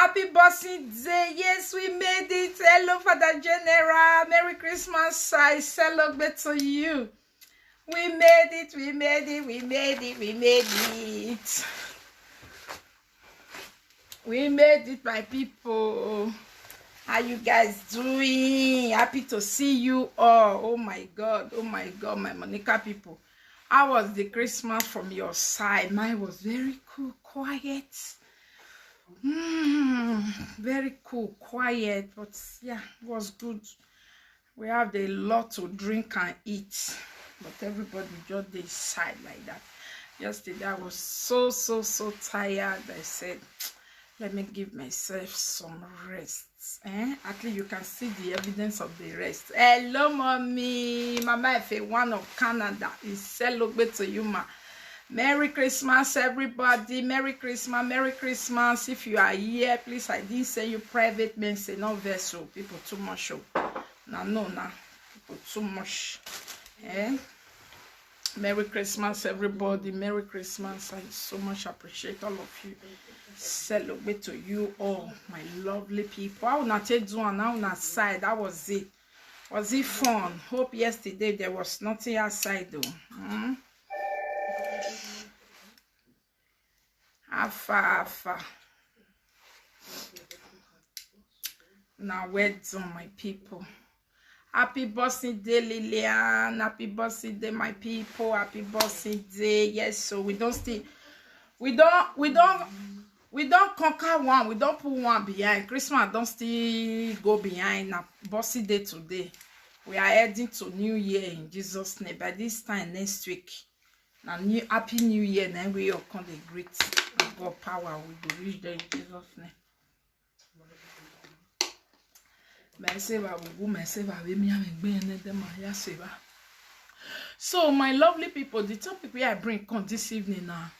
Happy Boxing Day. Yes, we made it. Hello, Father General. Merry Christmas. I celebrate to you. We made it. We made it. We made it. We made it. We made it, my people. How you guys doing? Happy to see you all. Oh my God, my Monica people. How was the Christmas from your side? Mine was very cool, quiet. Very cool, quiet, but yeah, it was good. We have a lot to drink and eat, but everybody just decide like that. Yesterday I was so tired. I said, let me give myself some rest. At least you can see the evidence of the rest. Hello, mommy. Mama F1 of Canada is celebrating to you, ma. Merry Christmas, everybody. Merry Christmas, Merry Christmas. If you are here, please, I didn't say you private message, no vessel. People too much. No. People too much. Merry Christmas, everybody. Merry Christmas. I so much appreciate all of you. Celebrate to you all, my lovely people. I will not take one now on that side. That was it. Was it fun? Hope yesterday there was nothing outside though. Afa. Now well done, my people. Happy Boxing Day, Lillian. Happy Boxing Day, my people. Happy Boxing Day. Yes, so we don't conquer one. We don't put one behind. Christmas don't still go behind. Now Boxing Day today. We are heading to New Year in Jesus' name. By this time next week. Now Happy New Year. Then we all come the great God power. We will reach there in Jesus' name. So my lovely people, the topic we I bring on this evening now.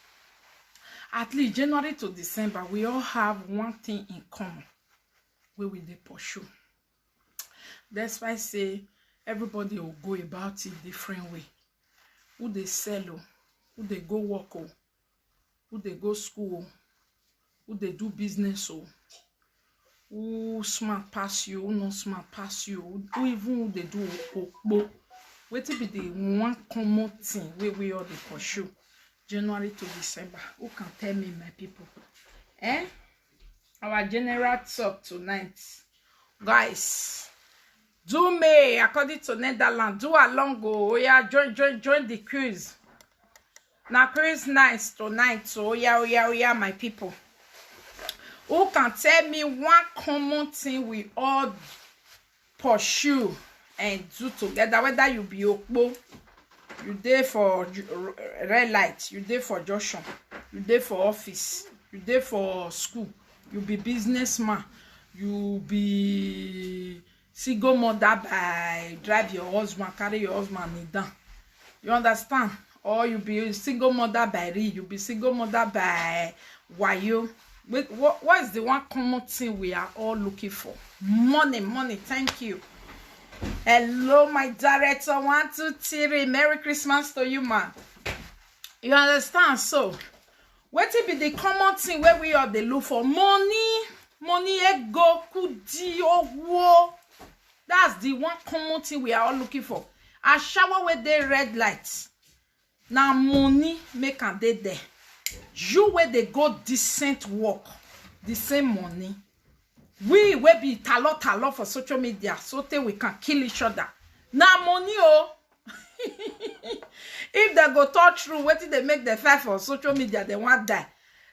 At least January to December, we all have one thing in common. Where we dey pursue. That's why I say everybody will go about it different way. Who they sell, who they go work, who they go school, who they do business, who smart pass you, who not smart pass you, who even who they do okpo. Wait till be the one common thing where we all dey pursue. January to December. Who can tell me, my people? Our general talk tonight. Guys, do me according to Netherlands. Do along go. Oh yeah, join the cruise. Now cruise nice tonight. So oh yeah, my people. Who can tell me one common thing we all pursue and do together? Whether you be okpo, you there for red light, you there for junction, you there for office, you there for school, you be businessman, you be single mother by drive your husband, carry your husband down. You understand? Or you be single mother by read, you be single mother by wayo. Wait, what is the one common thing we are all looking for? Money. Thank you. Hello, my director. 1, 2, 3. Merry Christmas to you, man. You understand? So, what will be the common thing where we are they look for? Money, ego, kudi, owo. That's the one common thing we are all looking for. A shower with the red lights. Now money make a day there. You where they go decent work, the same money. We will be talo for social media so that we can kill each other. Now money if they go touch through, what did they make the fight for social media? They want die.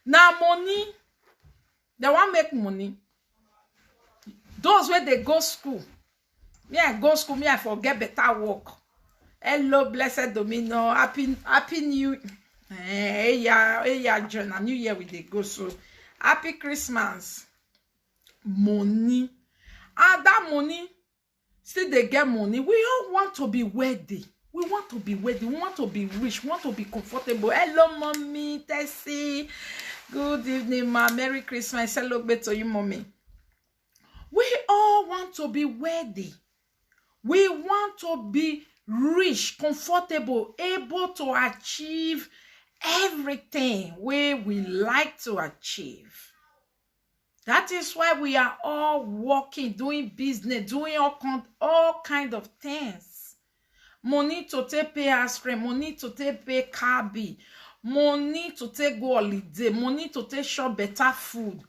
Now money, they want make money. Those where they go school, me I go school, me I forget better work. Hello, blessed Domino, happy new. John, a new year with the go. So happy Christmas. Money. And that money, still they get money. We all want to be wealthy. We want to be wealthy. We want to be rich. We want to be comfortable. Hello, mommy. Tessie. Good evening, ma. Merry Christmas. Celebrate to you, mommy. We all want to be wealthy. We want to be rich, comfortable, able to achieve everything we like to achieve. That is why we are all working, doing business, doing all kind of things. Money to take pay house rent, money to take pay car bill, money to take go holiday, money to take shop better food,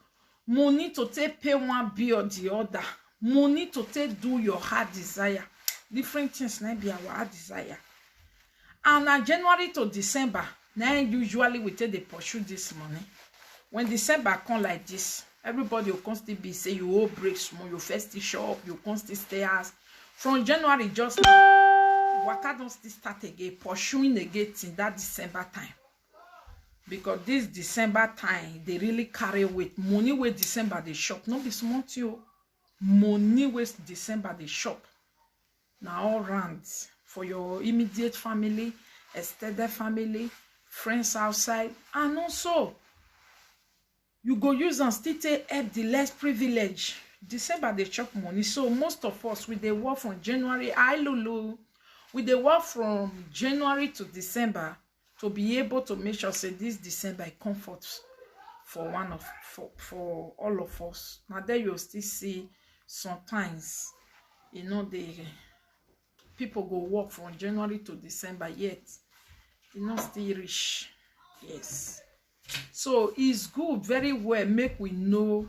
money to take pay one bill or the other, money to take do your heart desire. Different things na be our heart desire. And January to December, now usually we take the pursue this money. When December come like this, everybody will constantly be say you all break small, you first shop, you constantly stay house. From January just waka don't still start again, pursuing again till that December time. Because this December time, they really carry weight. Money with December they shop. No be small to you. Money with December they shop. Now all rounds for your immediate family, extended family, friends outside, and also you go use and still take help the less privileged. December they chop money. So most of us with the work from January, with the work from January to December to be able to make sure say this December is comfort for for all of us. Now there you'll still see sometimes, you know, the people go work from January to December yet you know still rich. Yes. So it's good, very well, make we know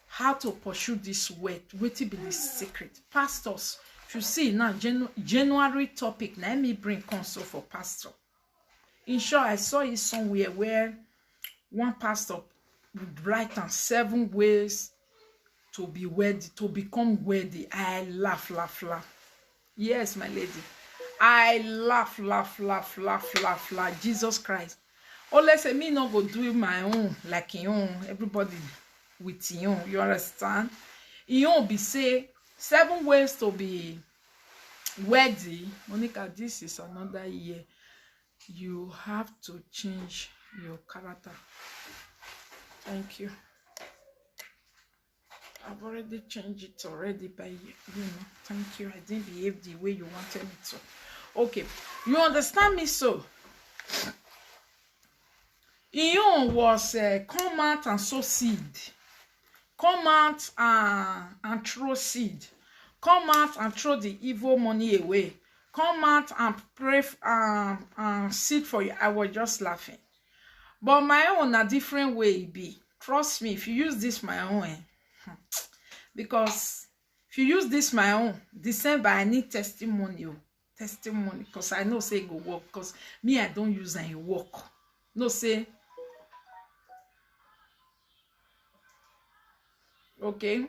how to pursue this weight. What be the secret? Pastors, if you see now, January topic, let me bring counsel for pastor. In short, I saw it somewhere where one pastor would write on 7 ways to be worthy, to become worthy. I laugh. Yes, my lady. I laugh. Jesus Christ. Oh, let's say me not go do my own like your own. Everybody with your own. You understand? You own be say 7 ways to be worthy. Monica, this is another year. You have to change your character. Thank you. I've already changed it already by you know. Thank you. I didn't behave the way you wanted me to. Okay, you understand me? So Ion was come out and sow seed. Come out and throw seed. Come out and throw the evil money away. Come out and pray and seed for you. I was just laughing. But my own a different way it be. Trust me, if you use this my own, because if you use this my own, December I need testimony. Testimony, because I know say go work. Because me, I don't use any work. No say. Okay.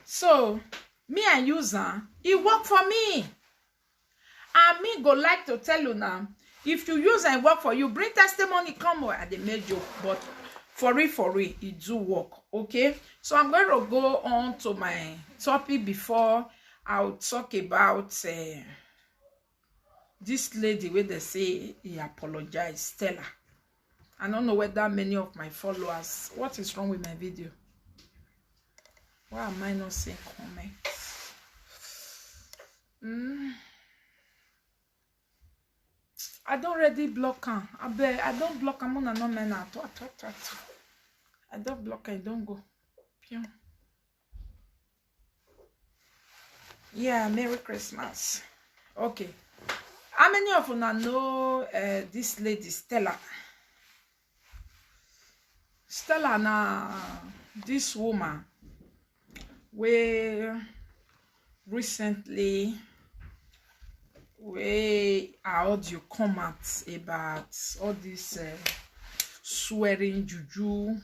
So me and user, it work for me. And me go like to tell you now, if you use and work for you, bring testimony, come on at the major, but for real, it do work. Okay, so I'm going to go on to my topic before I'll talk about this lady where they say he apologized, Stella. I don't know whether many of my followers, what is wrong with my video? Why am I not saying comments? I don't already block her. I don't block her. No man. I don't block her. I don't go. Yeah, Merry Christmas. Okay. How many of you know this lady Stella? Stella na this woman where recently where audio comments about all this swearing juju,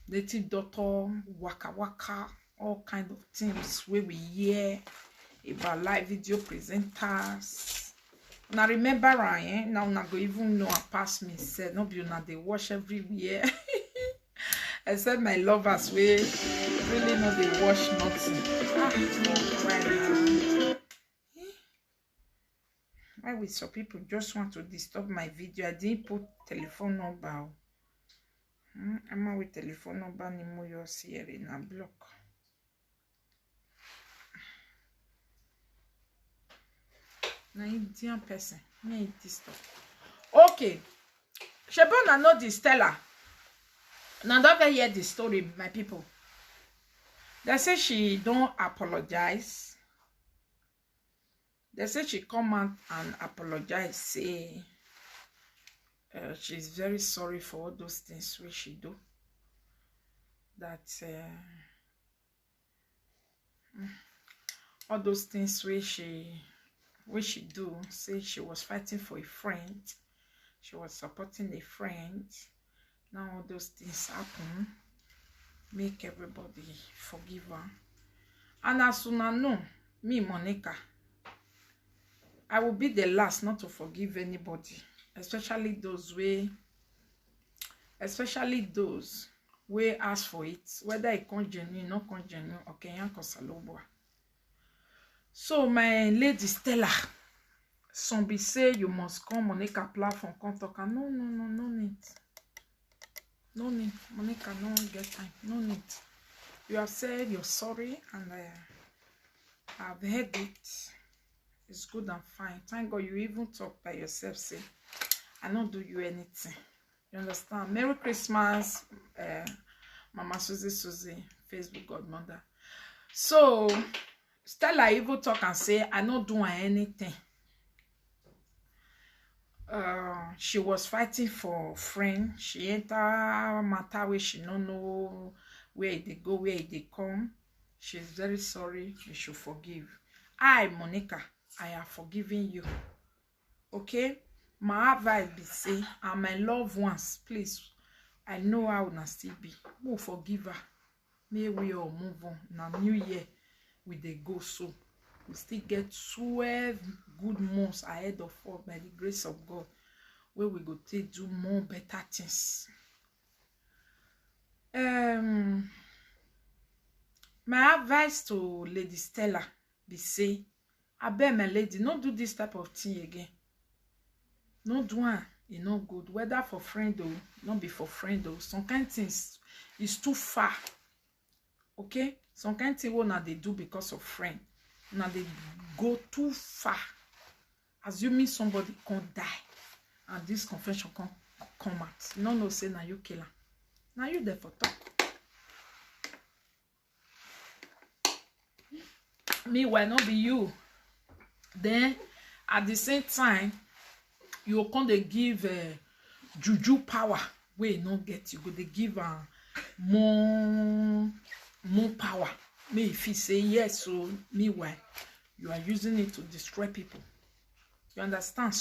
native doctor, waka, all kind of things where we hear about live video presenters. Now remember Ryan, now not go even know I pass me said no be now they watch everywhere. Except my lovers we really know they watch nothing. Why with some people just want to disturb my video? I didn't put telephone number. I'm with telephone number ni mo yo here in a block. Na Indian person, me this stuff. Okay, Shebona know the Stella. Now don't hear the story, my people. They say she don't apologize. They say she come out and apologize, say she's very sorry for all those things which she do. That all those things which she do. Say she was fighting for a friend. She was supporting a friend. Now all those things happen. Make everybody forgive her. And as soon as I know, me, Monica, I will be the last not to forgive anybody, especially those who ask for it, whether it come genuine, not come genuine, okay, so my lady Stella, some be say you must come Monica platform, come talk. No need. No need, Monica, no get time, no need. You have said you're sorry, and I've heard it. It's good and fine. Thank God you even talk by yourself, say, I don't do you anything. You understand? Merry Christmas, Mama Susie, Facebook godmother. So, Stella even talk and say, I don't do anything. She was fighting for a friend. She enter matter where she don't know where they go, where they come. She's very sorry. You should forgive. I, Monica, I have forgiven you. Okay? My advice be say, and my loved ones, please, I know how na still be. We'll forgive her. May we all move on. Now New Year, we dey go so. We still get 12 good months ahead of us by the grace of God, where we go to do more better things. My advice to Lady Stella be say, I beg my lady, not do this type of thing again. No do one, it's not good. Whether for friend or not be for friend or some kind of things is too far. Okay? Some kind of thing what they do because of friend. Now they go too far. Assuming somebody can't die, and this confession can't come out. No, say now you kill her. Now you there for talk. Meanwhile, not be you. Then at the same time, you can they give juju power where you not get. You go they give more power. Me if you say yes, so meanwhile you are using it to destroy people. You understand?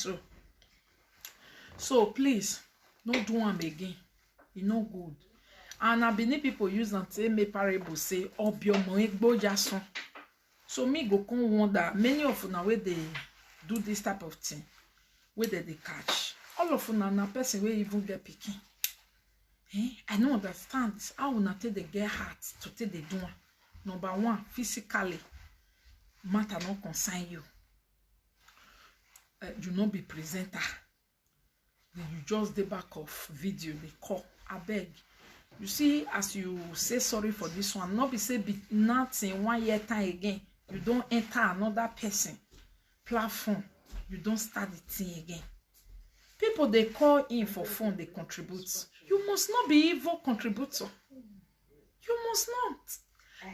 So please don't do them again. It's not good. And I believe people use and say me parable say obiomo jason. So me go come wonder many of you now where they do this type of thing, where they catch. All of you now person where even get picking. I don't understand this. How will not take the get heart to take the do. Number one, physically, matter not concern you. You not be presenter. You just the back of video, they call. I beg. You see, as you say sorry for this one, not be say be nothing 1 year time again. You don't enter another person platform. You don't start the thing again. People they call in for phone, they contribute. You must not be evil contributor. You must not.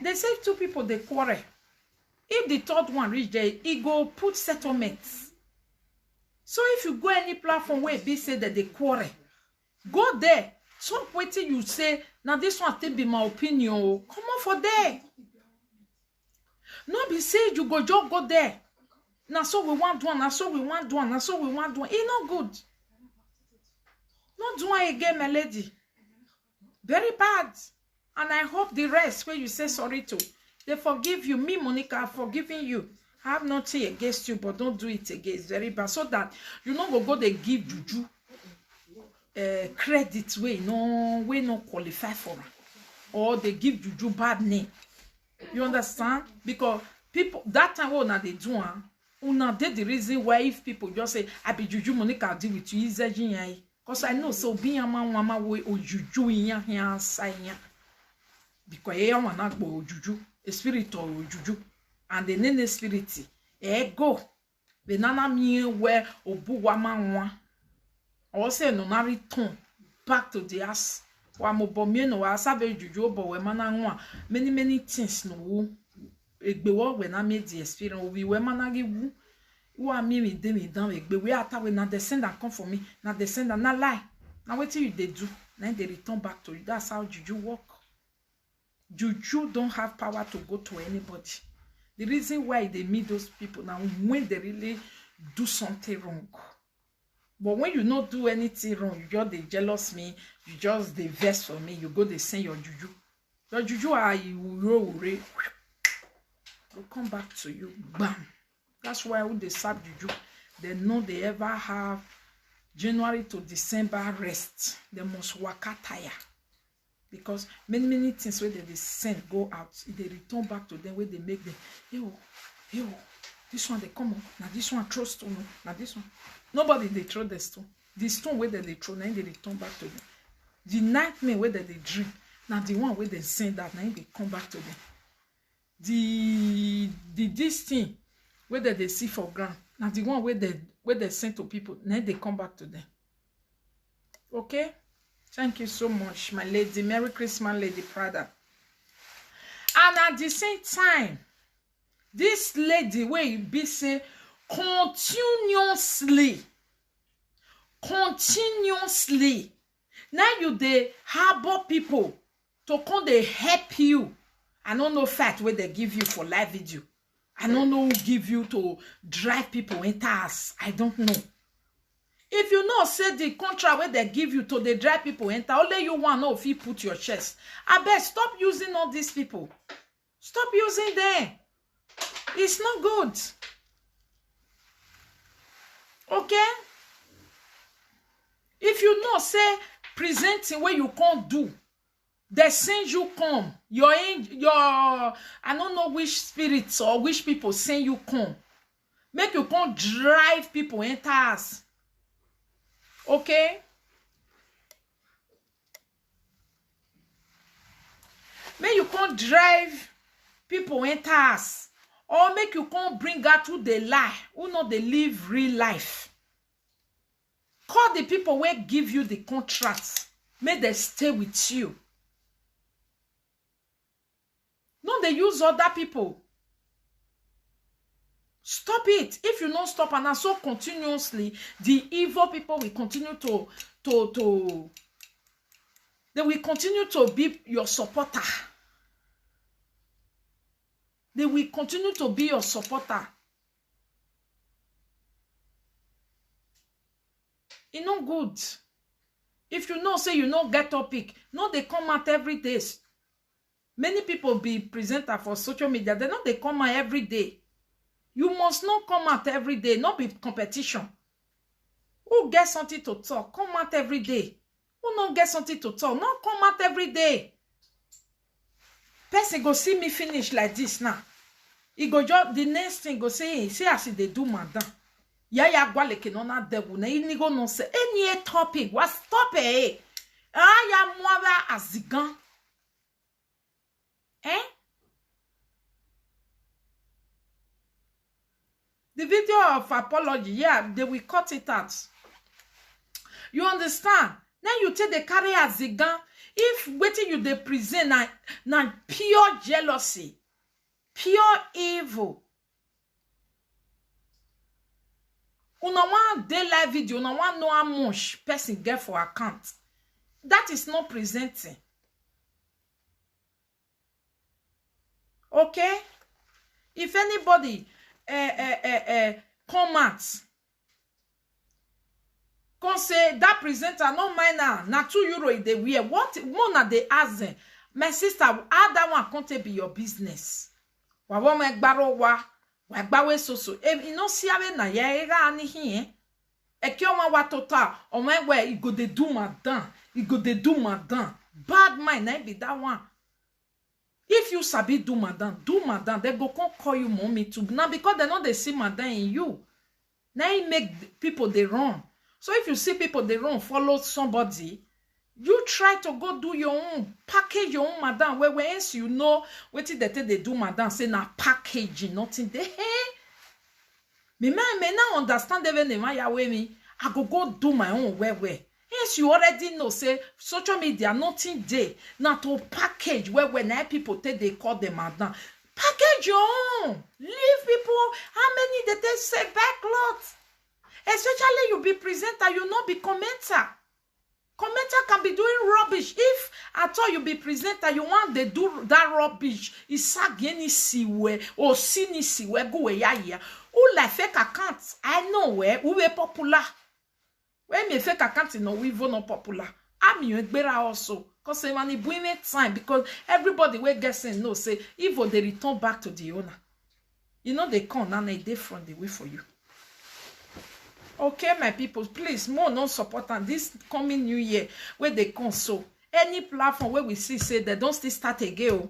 They say 2 people they quarrel. If the third one reach there, he go put settlements. So if you go any platform where be say that they quarrel, go there. Stop waiting. You say now this one still be my opinion. Come on for there. No be say you go just go there. Now so we want one. Now so we want one. Now so we want one. It's not good. Not do it again, my lady. Very bad. And I hope the rest where you say sorry to, they forgive you. Me, Monica, I've forgiven you. I have nothing against you, but don't do it again. It's very bad. So that you know go they give juju credit we no qualify for it. Or they give juju bad name. You understand? Because people that time what they do, una did the reason why if people just say I be juju Monica I'll deal with you easy. Because I know so being a man mama way or juju in here sign. Because I want to go juju, a spirit or juju, and the nene spirit, go. The nana me where obu wama. or say no na return back to the house. Wa mo bomie no wa sabe juju bo we mana nwa many things no wo egbewo we na me the experience we mana gi wu wa me dey me down egbe we ata we na descend and come for me na descend and na lie na wetin you dey do na they return back to you. That's how juju work. Juju don't have power to go to anybody. The reason why they meet those people now when they really do something wrong. But when you not do anything wrong, you just they jealous me, you just they vex for me, you go they send your juju. Your juju are you will come back to you. Bam. That's why when they serve juju, they know they ever have January to December rest. They must work tire. Because many things where they send go out, they return back to them where they make them, yo, this one they come on, now this one throw stone, now this one. Nobody they throw the stone. The stone where they throw, now they return back to them. The nightmare where they drink, now the one where they send that, now they come back to them. The this thing where they see for ground, now the one where they send to people, now they come back to them. Okay? Thank you so much, my lady. Merry Christmas, Lady Prada. And at the same time, this lady will be say continuously. Now you they harbor people to come they help you. I don't know fact where they give you for live video. I don't know who give you to drive people into us. I don't know. If you know, say the contract where they give you to the drive people enter, only you want to know if you put your chest. I bet stop using all these people. Stop using them. It's not good. Okay? If you know, say presenting where you can't do, they send you come. Your I don't know which spirits or which people send you come. Make you can't drive people enter us. Okay? Make you can't drive people enter us. Or make you can't bring out who they lie, who know they live real life. Call the people where give you the contracts. Make they stay with you. No, they use other people. Stop it. If you don't stop and so continuously, the evil people will continue they will continue to be your supporter. They will continue to be your supporter. It's not good. If you know, say you know get topic, no, they come out every day. Many people be presenter for social media. They know they come out every day. You must not come out every day, not be competition. Who gets something to talk? Come out every day. Who not get something to talk? Not come out every day. Person go see me finish like this now. He go just the next thing go say, see as they do madam. Ya gwa leke no na devil na ini go no say any topic. What stop eh? Ya mwa azigan. Eh? The video of apology, yeah, they will cut it out. You understand? Now you take the carry as a gun. If waiting you they present na pure jealousy, pure evil. Una one day live video, una one know how much person get for account. That is not presenting. Okay? If anybody comments, can say that presenter no mind na €2 they wear. What more na they ask them? My sister, how that one can't be your business? Wa wo me gbaro wa gbawe so. You know see ave na ye ga ani here. E ki o wa total. O me we e go dey do madam. E go dey do madam. Bad mind na be that one. If you sabi do madam, they go come call you mommy too. Now because they know they see madam in you. Now it make people they run. So if you see people they run, follow somebody, you try to go do your own, package your own madam. Where else you know what they do madam, say na packaging, nothing there. Me now understand even the Maya way me. I go do my own where. Yes, you already know, say, social media, nothing day. Now to package where now people take, they call them madam. Package your own. Leave people. How many did they say backlot? Especially you be presenter, you not be commenter. Commenter can be doing rubbish. If at all you be presenter, you want they do that rubbish. It's again siwe or sini siwe go ya. Who like fake accounts? I know where who be popular. When me fake account no we not popular. I'm you better also. Cause when it bring time because everybody we guessing no say if they return back to the owner. You know they come and they from the way for you. Okay, my people, please, more non support on this coming new year where they come. So any platform where we see say they don't still start again.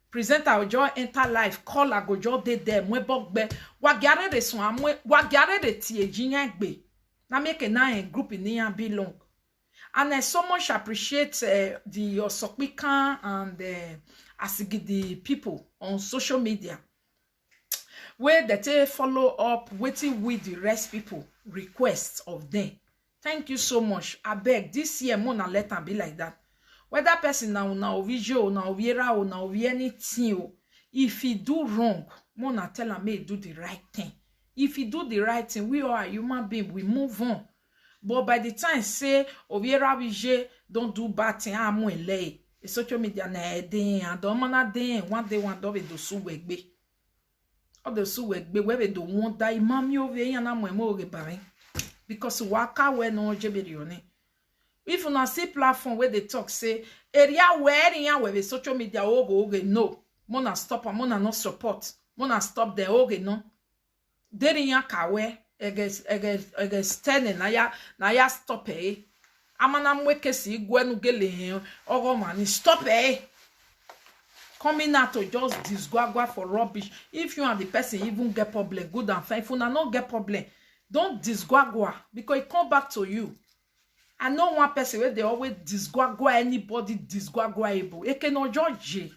Present our joy enter life. Call a go job de them. We bok be. Wagare de so amwe. Wagare de tie jinya be. Na make a group in here belong. And I so much appreciate the Osokpikan and the people on social media where they follow up waiting with the rest people requests of them. Thank you so much. I beg this year mona let them be like that. Whether person now visual now viera or now anything, if he do wrong, mona tell him may do the right thing. If he do the right thing, we are human being, we move on. But by the time say oviera vije don't do bad thing, I'm lay. Social media na den and don't mana den one day one dove do su wegbe. All the su wegbe where they don't want that mami over here na mo bare. Because waka we no jeberione. If you not see platform where they talk say area where the social media oge no. Mona stop and mona no support. Mona stop the oge no. Derinya kawe ege stene na ya stop amana mweke si gwenu gele ogo man stop coming out to just disgwagwa for rubbish. If you and the person even get problem good and fine, if you not get problem don't disgwagwa because it come back to you. I know one person where they always disgwagwa anybody disgwagwa able eke no judge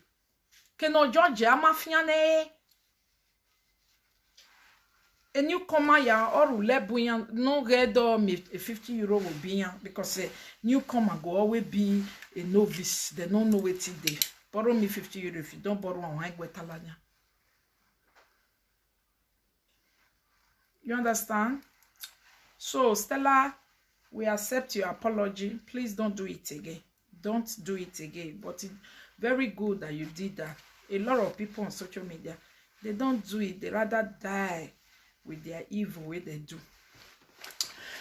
amafiane. A newcomer ya or lebuyan no red or €50 will be because a newcomer go always be a novice. They don't know what they borrow me €50 if you don't borrow one talanya. You understand? So Stella, we accept your apology. Please don't do it again. Don't do it again. But it's very good that you did that. A lot of people on social media, they don't do it. They rather die with their evil way they do.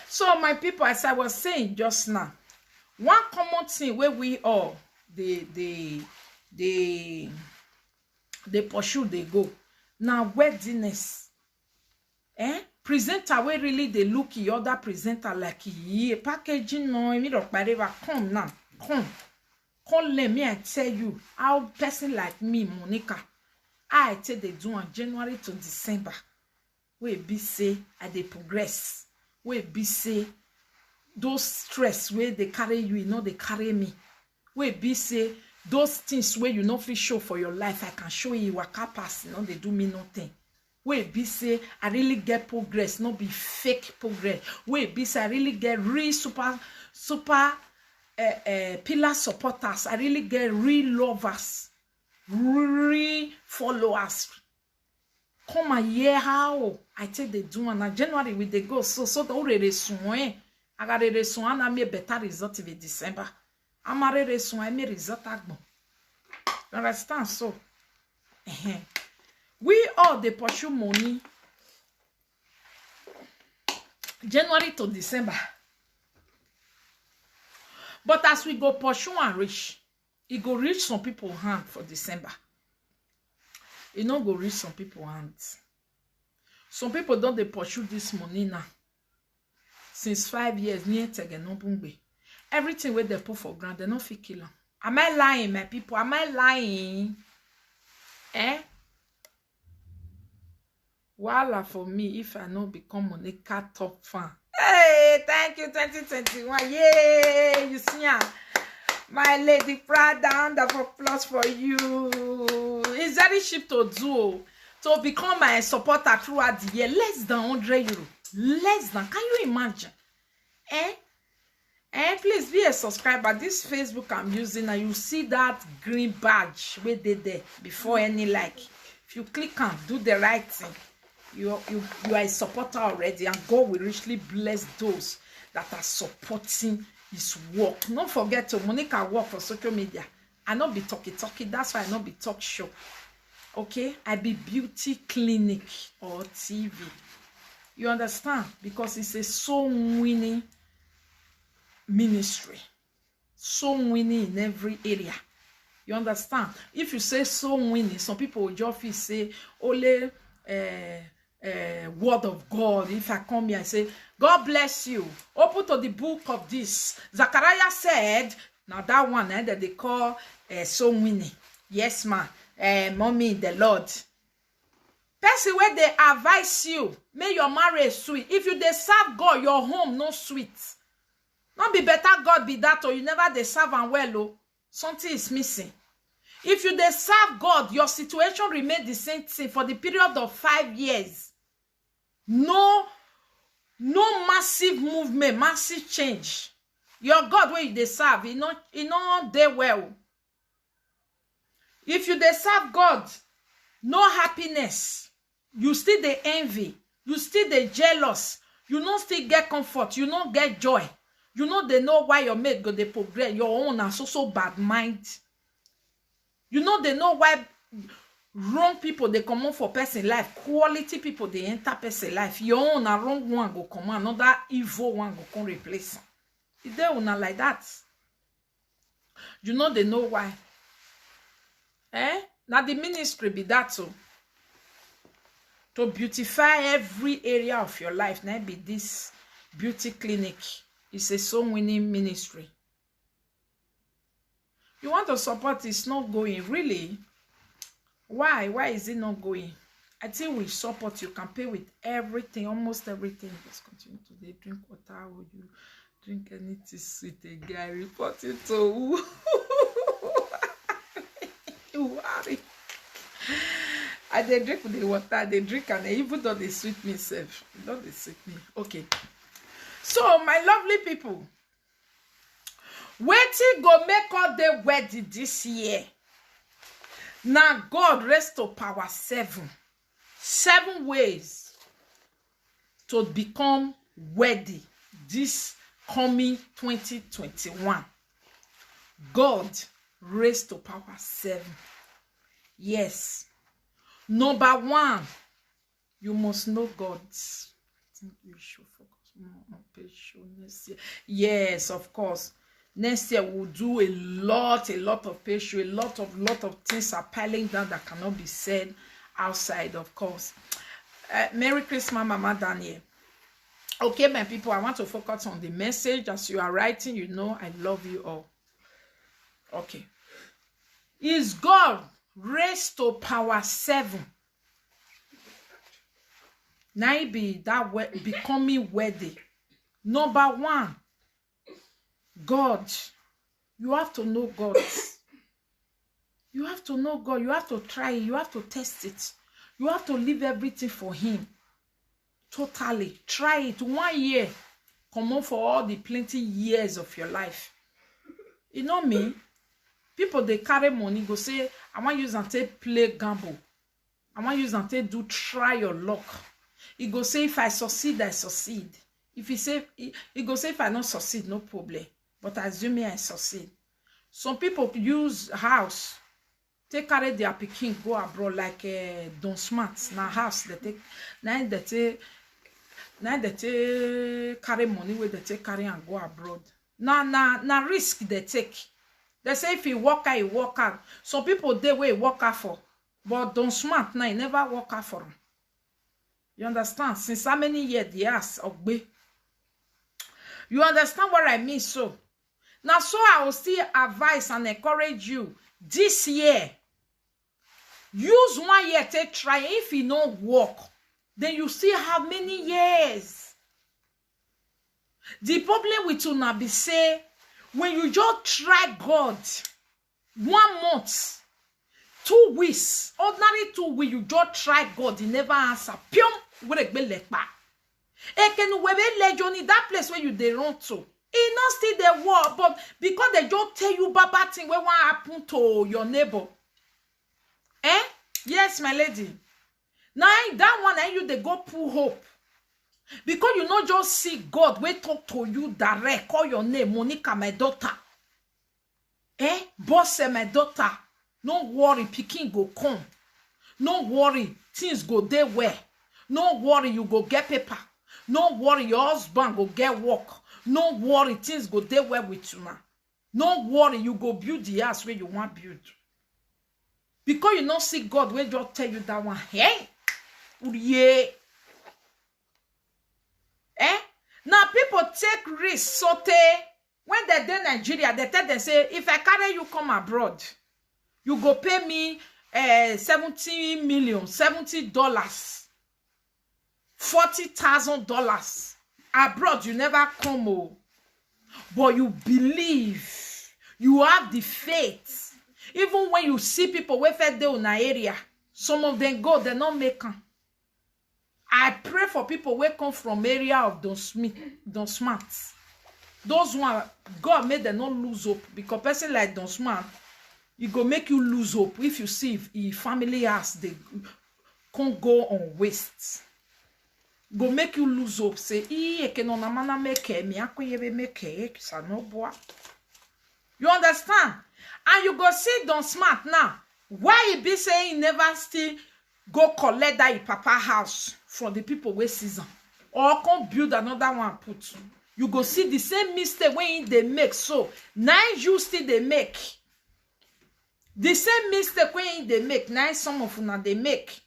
So my people, as I was saying just now, one common thing where we all they pursue, they go now weddiness. Presenter where really they look the other presenter like packaging no me come now come let me I tell you how person like me Monica I tell they do on January to December. We be say at the progress. We be say those stress where they carry you, they carry me. We be say those things where you not feel show for your life, I can show you what pass, they do me nothing. We be say I really get progress, not be fake progress. We be say I really get real super pillar supporters. I really get real lovers, real followers. Come a year how I take the do and January with the go so the already soon. I got a soon and me better result in December. I'm already soon I may result agbo. You understand? So we all the pursue money January to December. But as we go pursue and reach, it go reach some people hand for December. It not go reach some people hands. Some people don't they pursue this money now. Since 5 years, everything where they put for granted, they not fit kill them. Am I lying, my people? Am I lying? Voila for me if I not become Monica top fan. Hey, thank you, 2021. Yay, you see ya. My lady Prada, round of applause for you. It's very cheap to do. To become my supporter throughout the year. Less than €100. Less than. Can you imagine? Please be a subscriber. This Facebook I'm using, and you see that green badge where they there before any like. If you click on do the right thing, you are a supporter already, and God will richly bless those that are supporting his work. Don't forget to Monica work for social media. I not be talky, that's why I not be talk show. Okay, I be beauty clinic or TV. You understand? Because it's a soul winning ministry. Soul winning in every area. You understand? If you say soul winning, some people will just say only word of God. If I come here and say, God bless you, open to the book of this. Zachariah said, now that one that they call soul winning. Yes, ma. Mommy, the Lord. Person where they advise you, make your marriage sweet. If you they serve God, your home no sweet. Not be better God be that, or you never they serve and well, oh, something is missing. If you they serve God, your situation remain the same thing for the period of 5 years. No massive movement, massive change. Your God where you they serve, you know they well. If you they serve God, no happiness. You still the envy. You still the jealous. You don't still get comfort. You don't get joy. You know they know why your mate go they progress. Your own are so bad mind. You know they know why wrong people they come on for person life. Quality people they enter person life. Your own are wrong one go come on. Another evil one go come replace them. If they una like that, you know they know why. Now the ministry be that so. To beautify every area of your life. Now be this beauty clinic. It's a soul winning ministry. You want to support, it's not going. Really? Why? Why is it not going? I think with support, you can pay with everything, almost everything. Just continue today. Drink water. Or you drink anything sweet again. Report it to you worry. I they drink the water, they drink, and even though they sweet me self, don't they sweet me. Okay. So my lovely people, waiting go make all the wedding this year. Now God rest to power 7 ways to become worthy this coming 2021. God raised to power 7. Yes. Number 1, you must know God. I think we should focus more on patience. Yes, of course. Next year we'll do a lot of patience. A lot of things are piling down that cannot be said outside, of course. Merry Christmas, Mama Daniel. Okay, my people, I want to focus on the message. As you are writing, you know I love you all. Okay. Is God raised to power 7? Now be that way, becoming worthy. Number 1, God. You have to know God. You have to know God. You have to try it. You have to test it. You have to leave everything for him. Totally. Try it. 1 year. Come on for all the plenty years of your life. You know me? People, they carry money, go say, I want use and take play gamble. I want use and take do try your luck. He go say, if I succeed, I succeed. If he go say, if I don't succeed, no problem. But assuming I succeed. Some people use house, take carry their pikin, go abroad like Don Smart. Now house, they take, now they take carry money where they take carry and go abroad. Now risk they take. They say if he work out, he work out. Some people they way work out for. But Don Smart now, he never work out for them. You understand? Since how many years the ass of be? You understand what I mean? So now, so I will still advise and encourage you this year. Use 1 year to try. If you don't work, then you still have many years. The problem with you now be say, when you just try God 1 month, 2 weeks, ordinary 2 weeks, you just try God, he never answer. Pium, Ekenu webe lejoni, that place where you dey run to. It not still the war, but because they just tell you baba thing where what happen to your neighbor. Eh? Yes, my lady. Now that one and you they go pull hope. Because you not just see God, we talk to you direct, call your name, Monica, my daughter. Eh? Boss, my daughter. No worry, Pikin go come. No worry, things go there where. No worry, you go get paper. No worry, your husband go get work. No worry, things go there where with you now. No worry, you go build the house where you want build. Because you not see God, we just tell you that one. Hey, yeah. Eh? Now people take risks. So when they're in Nigeria, they tell them, say, if I carry you come abroad, you go pay me $70 million, $70, $40,000. Abroad, you never come, oh. But you believe, you have the faith. Even when you see people who fed there in an area, some of them go, they not make them. I pray for people who come from area of Don Smart. Those one, God made them not lose hope. Because person like Don Smart, it go make you lose hope. If you see if family has, they can't go on waste. Go make you lose hope. Say, you understand? And you go see Don Smart now. Why he be saying he never still go collect that papa house from the people where season? Or come build another one put. You go see the same mistake when they make. So, now you still they make. The same mistake when they make. Now some of them they make.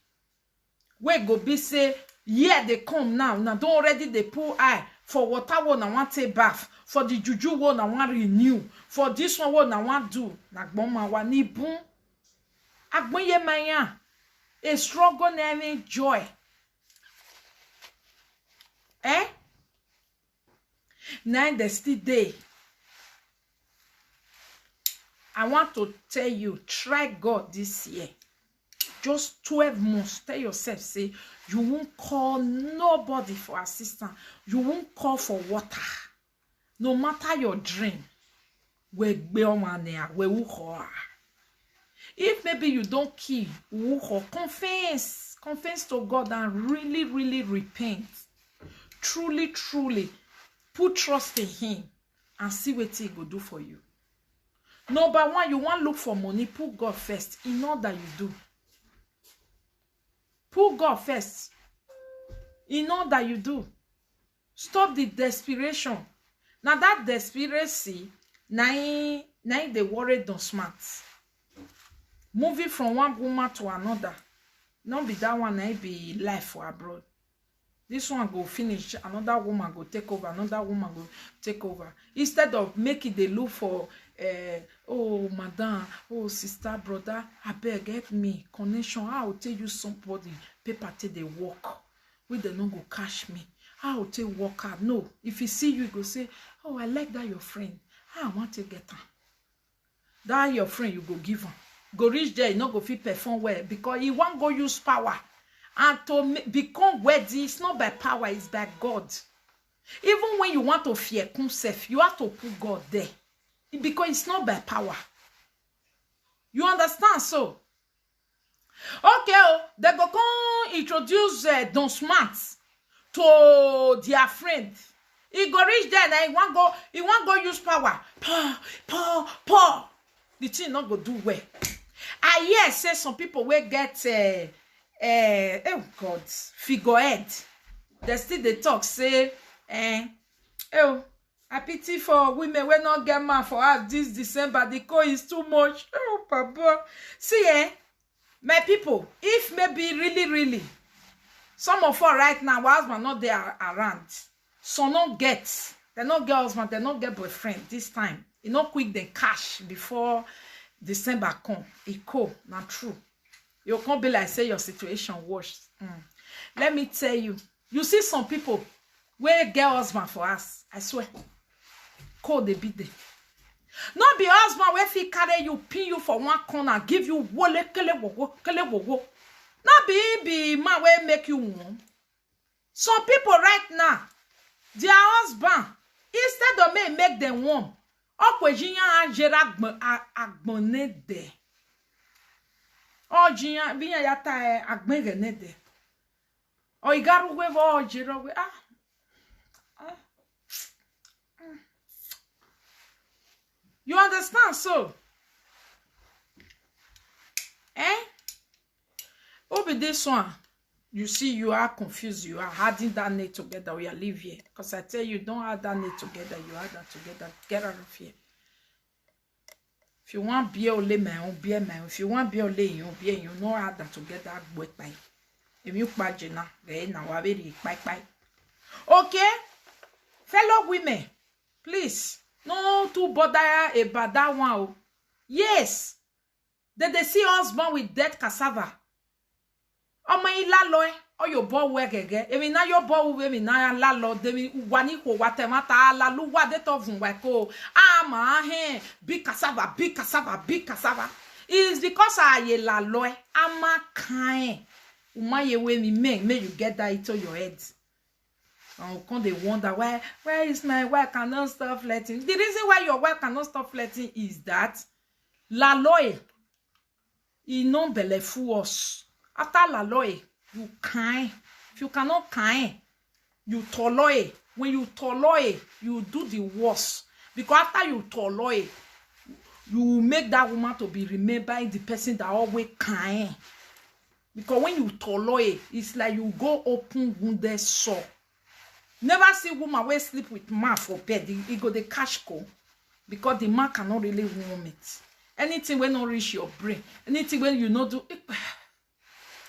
Where go be say, yeah, they come now. Now don't already they pull eye. For water one I want take bath. For the juju one I want renew. For this one I want do. Nagboma wa ni boom. Agboye maya. A struggle never joy. Eh? Now they still day. I want to tell you, try God this year. Just 12 months. Tell yourself, say, you won't call nobody for assistance. You won't call for water. No matter your dream. If maybe you don't kill, confess to God and really, really repent. Truly, truly, put trust in Him and see what He will do for you. Number one, you want to look for money, put God first in all that you do. Put God first in all that you do. Stop the desperation. Now that desperation, now they worry Don Smart. Moving from one woman to another. Not be that one, I be life for abroad. This one go finish, another woman go take over, another woman go take over. Instead of making the look for, oh, madam, oh, sister, brother, I beg, help me, connection, I will tell you somebody, paper till they work. We they not go cash me. I will tell work out. No, if he see you, he go say, oh, I like that your friend. I want to get her. That your friend, you go give her. Go reach there, you not go fit perform well because he won't go use power. And to become worthy, it's not by power, it's by God. Even when you want to fear yourself, you have to put God there. Because it's not by power. You understand? So, okay, they go come introduce Don Smart to their friend. He go reach there and he want go use power. Power. The thing not go do well. I hear say some people will get oh God, figurehead. They still they talk say, oh, I pity for women when not get man for us this December. The cost is too much. Oh, Papa. See, my people, if maybe really, some of us right now, our husband not there around. So not get, they not get husband, they not get boyfriend this time. You not quick the cash before December come. It cool, not true. You can't be like say your situation worse. Let me tell you. You see some people where get husband for us. I swear. Call they beat them. Not be husband where he carry you, pin you for one corner, give you wole kele wogo. Not be man where make you warm. Some people right now, their husband, instead of make them warm, okwejinya ajera agbonede. Ojinya binya yata agbengenede. O igaru wevo ojiro we You understand so? Over this one, you see you are confused, you are adding that name together, we are leave here. Because I tell you, don't add that name together, you add that together, get out of here. If you want beer or lemon, beer man. If you want beer or lay, beer, you know add that together, work by. If you pagina, now I very bye. Okay? Fellow women, please, no to bother about that one. Yes, they see husband with dead cassava. Oh my lalo, oh your boy work again. Emi na your boy we na lalo de wani ko watemata la lu wa de tovun weko. Ma he big cassava. It is because I lalo ama kind. Umaye we me make you get that into your head. And come they wonder where is my wife cannot stop flirting. The reason why your wife cannot stop flirting is that la loe il non belle force. After la loe, you kind. If you cannot kind, you tolerate. When you tolerate, you do the worst. Because after you tolerate, you make that woman to be remembered the person that always kind. Because when you tolerate, it's like you go open wounded sore. Never see woman where sleep with man for bed. He go the cash go. Because the man cannot really warm it. Anything when not reach your brain. Anything when you not do it.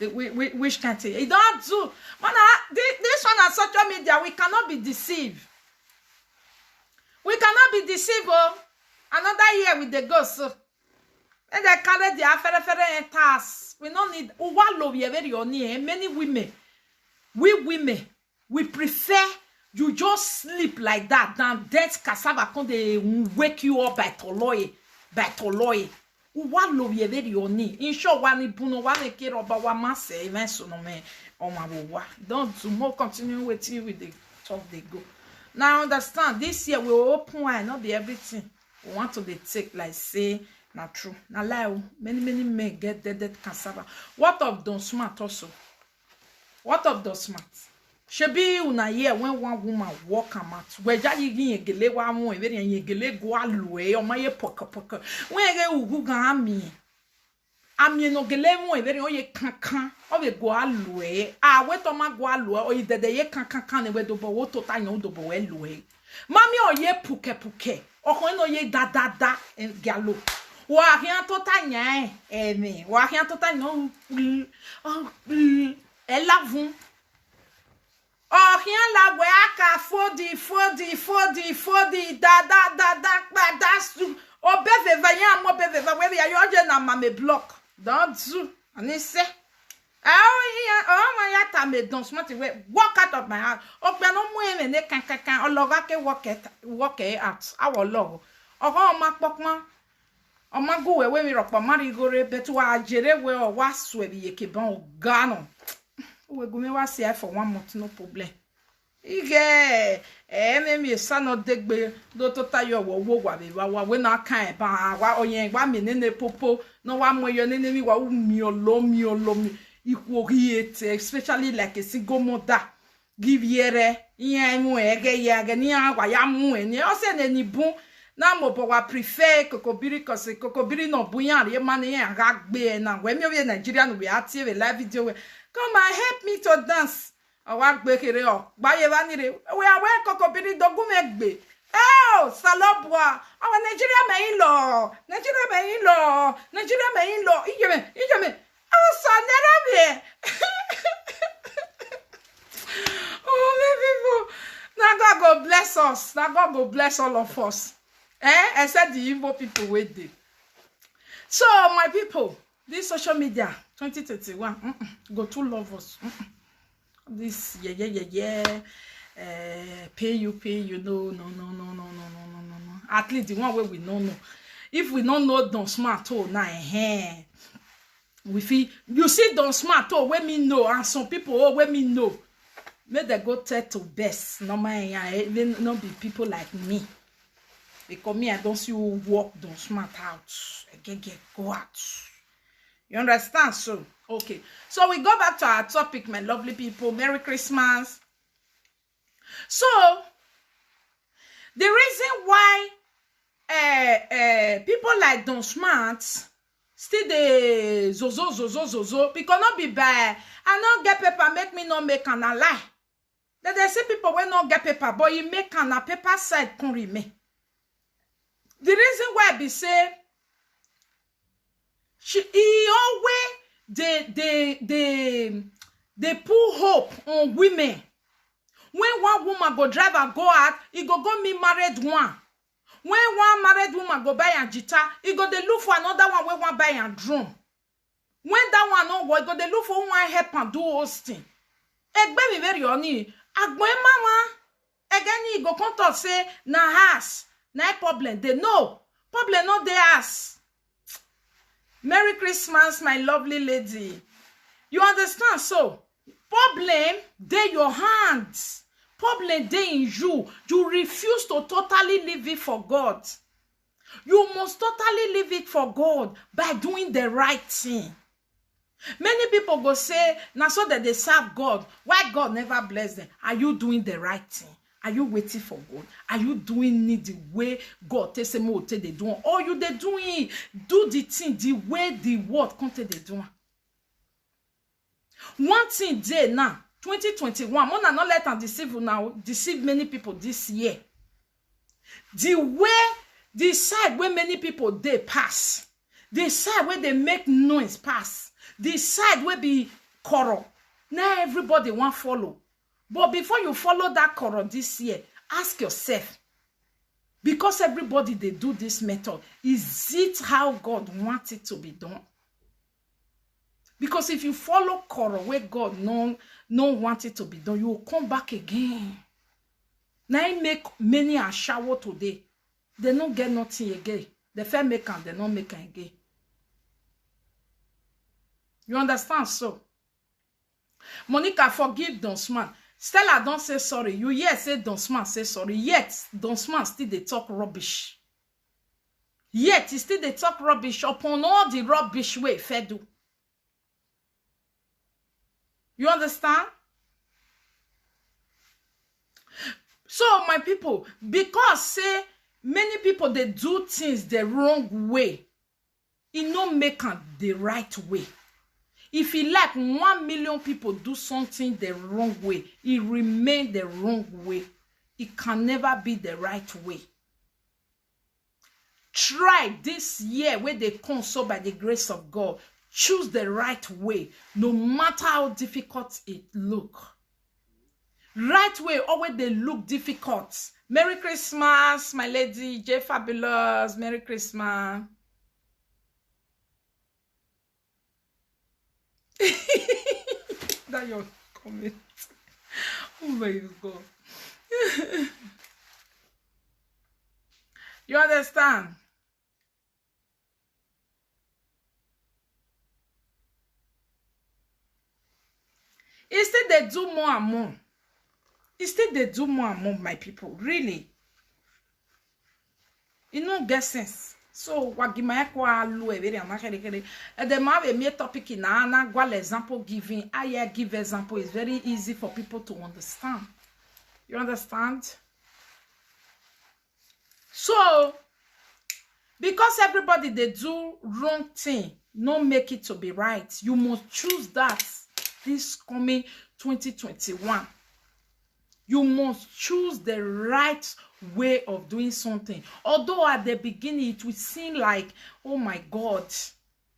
Which can't say it don't do. Man, this one on social media, we cannot be deceived. We cannot be deceived. Oh. Another year with the ghost. So. And they carry the affair task. We don't need many women. We women, we prefer you just sleep like that than dead cassava when they wake you up by toloye. In short, one puno one kid or bawa masse, even so no me on my wa. Don't do more continue with you with the talk they go. Now understand this year we open wide, not be everything. We want to take like say not true. Now lie, many men get dead cassava. What of those smart also? What of those smart? Shebi una year when one woman walk out. Where jadi yegele wa mo everi yegele go alue o maye poka. When ege ugu ga ami no gele mo everi o ye kankan o be go alue. Ah we to ma go alue o ye dede ye kankan ne we do bo wo to ta yan do bo we lue. Mami o ye puke. O ko no ye da galo. Wa rian to ta yan emi. Wa rian to ta no e lavun. Oh, rien la weaka fodi da that's o beve vayan mo beve va we ya yo na ma me block don't do ani say oh my yata me don't smart we walk out of my house o pe no mu eme ne kan ologa ke walk it out our love o ma popon o ma go we mi ropo mari gore betu wa jere we o wa so e ye ke ban o gano we go me wa see for 1 month no problem. Ige me son no degbe do to tayo wo wa we na kan ba wa oyen gba me ne popo no wa moyo ne mi wa mi olo iku oriete especially like a single mother give yere yen mu ege ni agwa ya mu eni o se ne ni bun na mo bo wa prefer kokobiri cause kokobiri no buyan re man yen ga gbe na we mi o Nigeria no we ati we live video come and help me to dance. Awa gbe kere o gbaye ba ni re we awe kokobiri dogun megbe salobwa awa Nigeria me lo ijeme awa sanera be oh my people now God go bless us, now God go bless all of us except the evil people with it. So my people, this social media 2021 go to love us. This pay you no. At least the one way we know. If we don't know don't smart now we feel you see don't smart when me know and some people when me know May they go tell to best. No man, no be people like me. Because me, I don't see you walk, don't smart out. Again, go out. You understand? So, okay. So we go back to our topic, my lovely people. Merry Christmas. So, the reason why people like Don Smart still the zozo, because not be bad. I not get paper, make me not make an lie. That they say people will not get paper, but you make an a paper side can remain. The reason why be say he always they put hope on women. When one woman go drive and go out, he go me married one. When one married woman go buy a guitar, he go they look for another one when one buy a drum. When that one no go, he go they look for one help and do hosting. Egbe be very honey. Agbo mama. Again he go come talk say na house. Na problem. They know. Problem not their ass. Merry Christmas, my lovely lady. You understand? So, problem, they your hands. Problem, they in you. You refuse to totally leave it for God. You must totally leave it for God by doing the right thing. Many people go say, now so that they serve God. Why God never bless them? Are you doing the right thing? Are you waiting for God? Are you doing it the way God tells them what they do? Or you they doing do the thing the way the word come they do? One thing day now, 2021, more than not let them deceive you now, deceive many people this year. The way, the side where many people they pass, the side where they make noise pass, the side where be corrupt. Now everybody want follow. But before you follow that corrupt this year, ask yourself, because everybody they do this method, is it how God wants it to be done? Because if you follow corrupt where God no want it to be done, you will come back again. Now I make many a shower today. They don't get nothing again. They fair make and they don't make again. You understand? So, Monica, forgive Don Smart. Stella don't say sorry. You yet say Don Smart say sorry. Yet Don Smart still they talk rubbish. Yet he still they talk rubbish upon all the rubbish way Fed do. You understand? So my people, because say many people they do things the wrong way, it no make am the right way. If he like 1 million people do something the wrong way, it remain the wrong way. It can never be the right way. Try this year where they come so by the grace of God. Choose the right way, no matter how difficult it look. Right way, always they look difficult. Merry Christmas, my lady, J Fabulous. Merry Christmas. That your comment. Oh my God. You understand? Instead they do more and more. Instead they do more and more, my people. Really. You know get sense. So wagima kwa lu evere amakere. And the ma be me topic na na gwa example giving. I give example is very easy for people to understand. You understand? So because everybody they do wrong thing, no make it to be right. You must choose that this coming 2021. You must choose the right way of doing something. Although at the beginning it will seem like, oh my God,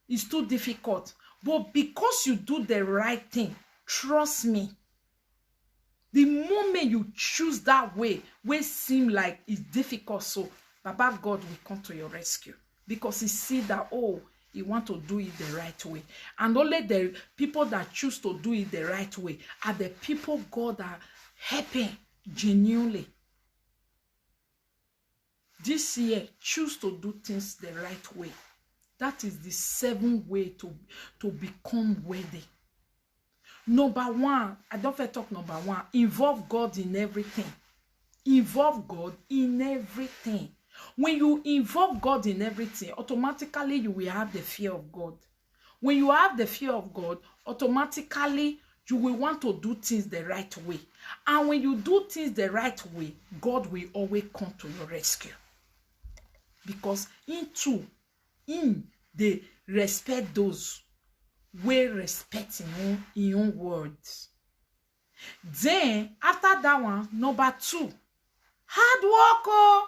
it's too difficult. But because you do the right thing, trust me, the moment you choose that way, will seem like it's difficult, so Baba God will come to your rescue. Because he see that, oh, you want to do it the right way. And only the people that choose to do it the right way are the people God are helping genuinely. This year, choose to do things the right way. That is the 7th way to become worthy. Number one, I don't fit talk number one. Involve God in everything. Involve God in everything. When you involve God in everything, automatically you will have the fear of God. When you have the fear of God, automatically you will want to do things the right way. And when you do things the right way, God will always come to your rescue. Because they respect those we respect in your own words. Then, after that one, number 2, hard work. Oh.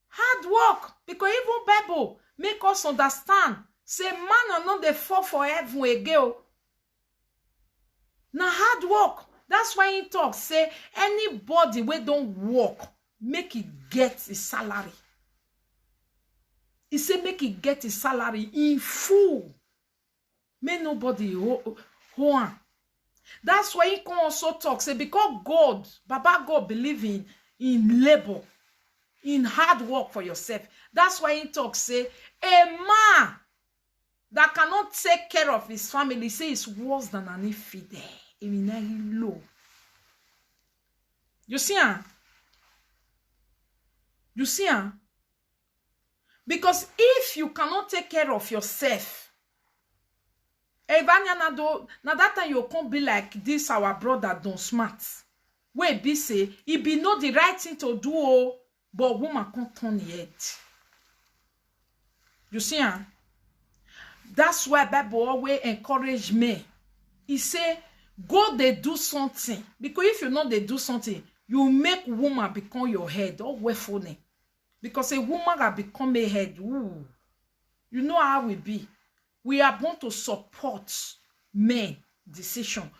Hard work. Because even Bible make us understand. Say, man are not the fall for heaven again. Now, hard work. That's why he talks. Say, anybody we don't work, make it get his salary. He say, make it get his salary in full. May nobody hold on. That's why he can also talk. Say, because God, Baba God believe in labor, in hard work for yourself. That's why he talks. Say, a man that cannot take care of his family, say it's worse than an infidel. Low. You see, huh? You see, huh? Because if you cannot take care of yourself, now that time you can't be like this, our brother Don Smart. Where be say, it be not the right thing to do, but woman can't turn yet. You see, huh? That's why Bible always encourage me. He say, go they do something. Because if you know they do something, you make woman become your head. Or way funny. Because a woman that become a head. Ooh, you know how we be. We are born to support men decision.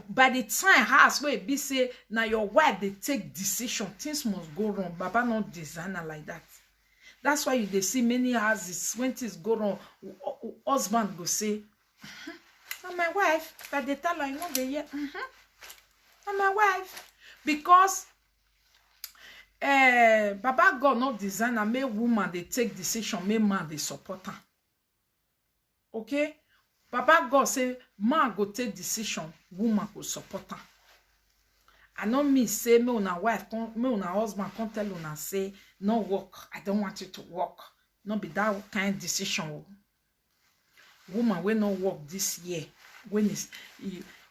By the time house where be say now your wife they take decision, things must go wrong. Baba not designer like that. That's why they see many houses when things go wrong, husband go say, "I'm my wife." But they tell her, "You know they yet, I'm my wife," because Baba God not designer. Make woman they take decision, make man they support her. Okay, Baba God say man go take decision, woman go support her. I know me say me una wife, me una husband can't tell una say no work. I don't want you to work. Not be that kind of decision. Woman will not work this year when he's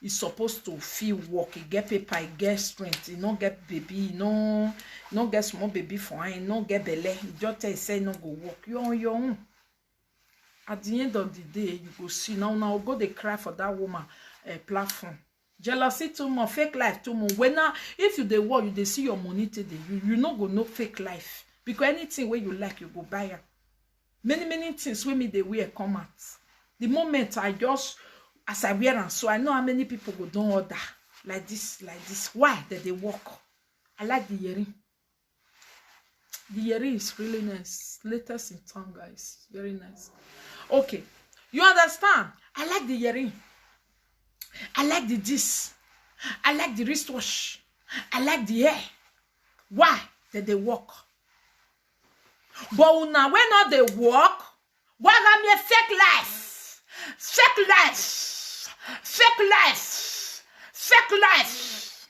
supposed to feel work. He get paper, he get strength. He not get baby, no get small baby for him, no get belly. He just tell you say no go work. You on your own. At the end of the day, you go see now go they cry for that woman platform. Jealousy too much, fake life too much. When now, if you they work, you they see your money today, you not go no fake life. Because anything where you like, you go buy it. Many things with me they wear come out. The moment I just as I wear and so I know how many people go don't order like this. Why that they work? I like the earring. The earring is really nice. Latest in town, guys. Very nice. Okay, you understand? I like the earring. I like the this. I like the wristwatch. I like the hair. Why did they work? But now when not they work, why got me a fake life? Fake life. Fake life. Fake life.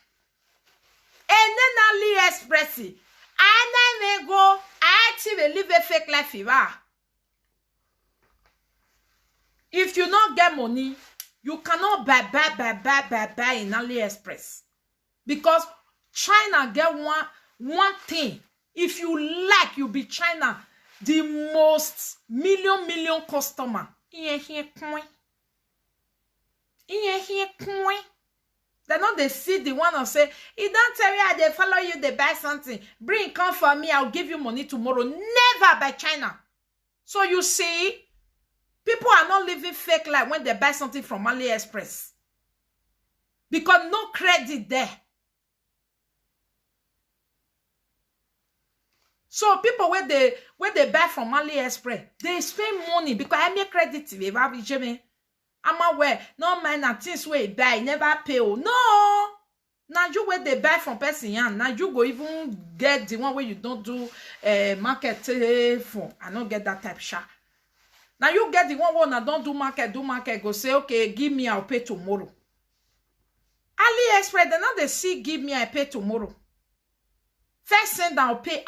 And then AliExpress. I never go. I actually live a fake life here. If you not get money, you cannot buy in AliExpress. Because China get one thing. If you like, you be China, the most million customer. They not they see the one and say, "It don't tell you they follow you, they buy something. Bring come for me, I'll give you money tomorrow." Never by China. So you see, people are not living fake life when they buy something from AliExpress. Because no credit there. So people when they buy from AliExpress, they spend money because I make credit to me. I'm aware, no man na things where buy, never pay. Oh. No. Now you where they buy from person, now you go even get the one where you don't do market for. I don't get that type shop. Now you get the one that don't do market, go say, okay, give me, I'll pay tomorrow. AliExpress, they not they see, give me, I pay tomorrow. First send, I'll pay.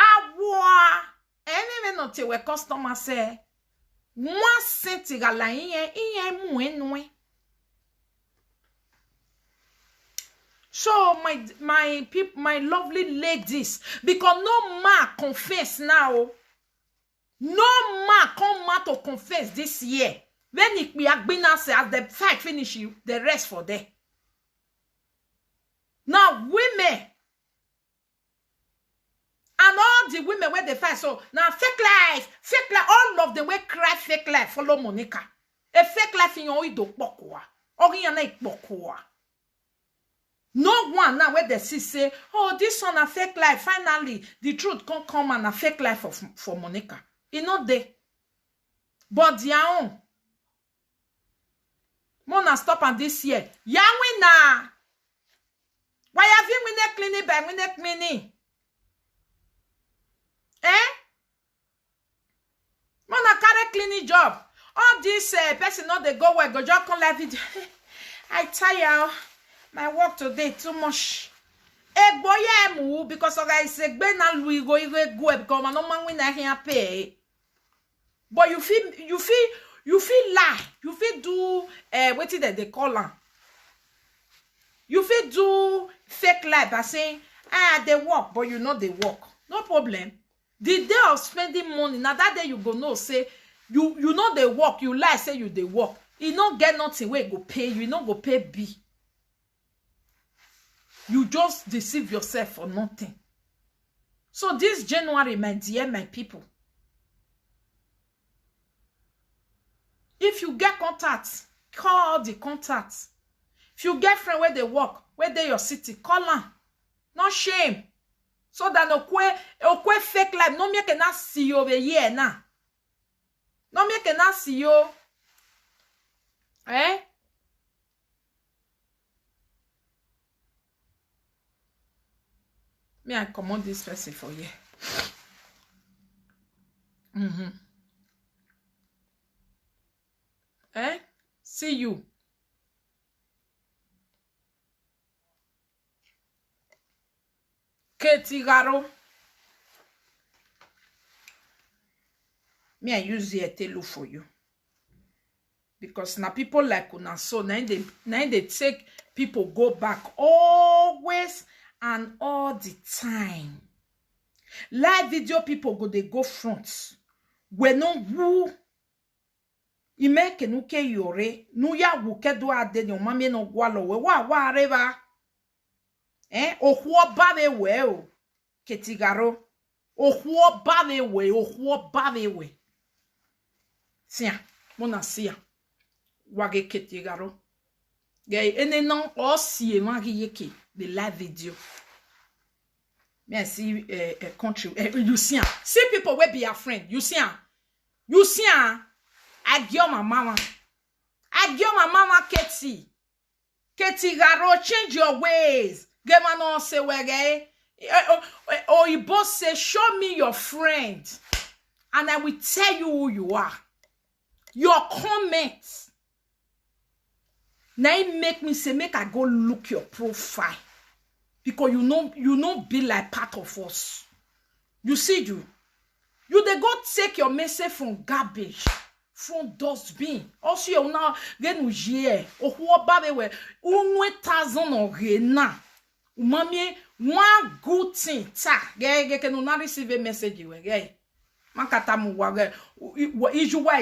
Anyway, not till where customer say, moi, senti gala, mwen. So my lovely ladies, because no man confess now. No man come out to confess this year. When it be as the fight finish, the rest for them. Now women and all the women where they fight. So now fake life, all of them will cry fake life. Follow Monica. A fake life in your ido pokwa. Or in your pokwa. No one now where they see say, oh, this one a fake life. Finally, the truth can't come and a fake life for Monica. It not there. But their own. Mona stop on this year. Yahweh na. Why have you winner cleaning by winner cleaning? Mona carry cleaning job. All this person not they go where go just come like it. I tire. My work today too much. Because I say na Louis go because man no man win here pay. But you feel lie. You feel do what is that they call am? You feel do fake life by saying they work, but you know they work. No problem. The day of spending money, now that day you go know say you know they work, you lie say you they work. You don't get nothing where go pay you not go pay B. You just deceive yourself for nothing. So this January, my dear, my people, if you get contacts, call the contacts. If you get friend where they work, where they your city, call them. No shame. So that no kwe fake life, no me cannot see you over here now. No me cannot see you. Me, I command this person for you. See you. Ketigaro. Me, I use the telu for you. Because now people like una so now they take people go back always and all the time. Live video people they go front. We no woo. Ime ke nuke yore. Nu ya wuke do ade ni omame no gwalo we wa reva. Ohuo babe we o. Ketigaro. Ohuo babe we. Sia. Mona sia. Wage ketigaro. Gay ene non osie magi yeke. The live video. Merci country. You see, people will be your friend. You see, I give my mama. Katie Garo, change your ways. Get man on say we gay. Or you both say, show me your friend, and I will tell you who you are. Your comments. Now it make me say, make I go look your profile. Because you know be like part of us. You see you they go take your message from garbage, from dustbin. Also you now get no jie. Ohuo babe we 1,000 orena. Umami one good thing. Ta get can not receive a message you get. Makatamu wage iju why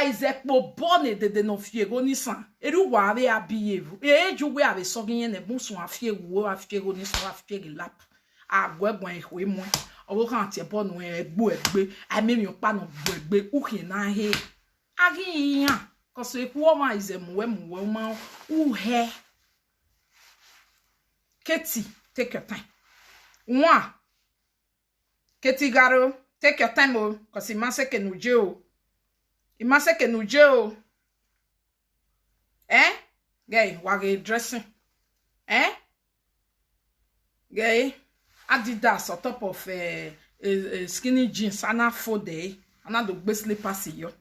is a born de no fie go nisan eru wa ave abievu eju we ave sogin ne bunsun afie wo afie go nisan afie lap agwegbon ehwe mo owo kan ti bonu egbe amemi opa no egbe uhin na he agi yan cause eku o ma izemu we ma uhe Keti, take your time. One Keti Garo, take your time, oh, because it must ke nuje. It must ke nuje. Gay, wage dressing. Gay, Adidas on top of skinny jeans, and a 4 day, and do best slippers yo.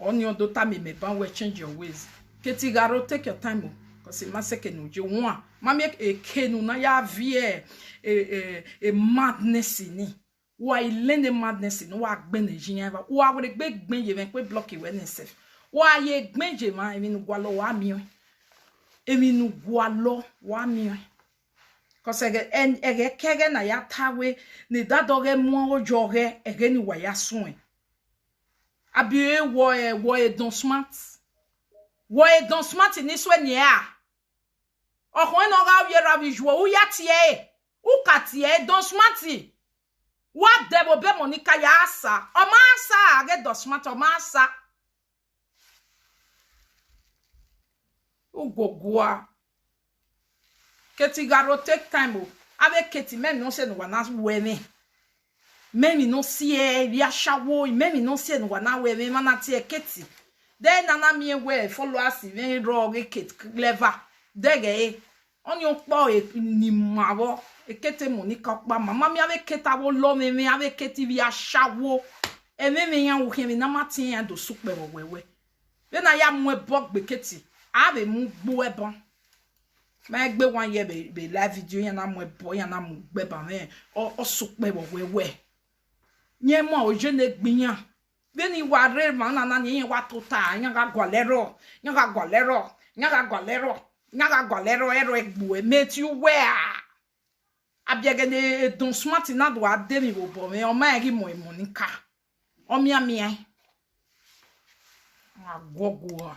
On your daughter me ban we change your ways. Ketigaro, take your time. Because it must say no je one. Mami e kenu na ya vie e madness ni. Wa ilene madness ni wa gbe Nigeria ba. Wa we gbe ye ven pe block we ni sef. Wa ye gbenje ma emi nu gwalo wa mi. Emi nu gwalo wa mi. Cause ege kege na ya tawe ni dadoge mo ojoge ege ni wa ya sun. Abiye wo e don smart. Wo e don smart ni so ni a. Okwen no ga ye rabi jo u ya tie. U ka tie don smart. Wa debo be monika ya asa. O ma asa age don smart o ma asa. U gogwa. Ketigaro take time o. Avec Keti même non se no wana weme. Même non sie via shawo, même non se no wana weme mana tie Keti. Den nana mi we follow us even rog Keti clever. Dege on yon po e ni mawo. E Keti Monica pa mama mi avec Keta wo lo me avec Keti via shawo. E me yan wo kemi na matin yan do soupe wewe. Be na ya mwe bok be Keti. Ave mu gbo e bon. Mais gbe wan ye be live video yana mo boy yana mo gbe ba me o soupe bo wewe nye mo o je ne gbiyan be ni wa re ma na ni wa tota yan ga gwalero ero egbu e meti we abiege ne don smart na do ade mi bo me o ma ri mo Monica o mi agogwo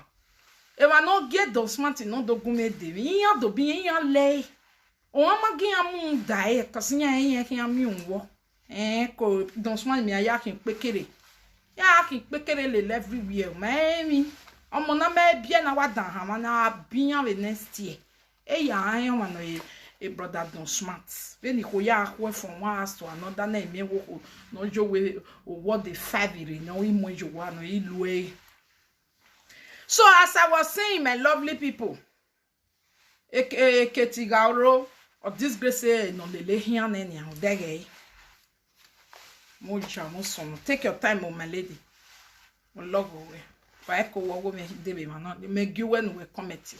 e wa no get those smart no do gume de yan do bi yan le o ma gi amu da e to si yan ki ami unwo ko don smart mi aya kin pekere le everywhere mami omo na me bia na wa dan ha ma na bian we next year e ya yan wa no e brother don smart be ni ko ya ko from one house to another na me wo no jo we o what the 5 ire no i mo jo wa no ilu e. So as I was saying, my lovely people, Ketigaro or disgrace no lele here nene ho dege. Moja mo son. Take your time, my lady. Mo love we. Fa eko wo me debe ma no me giwe no we committee.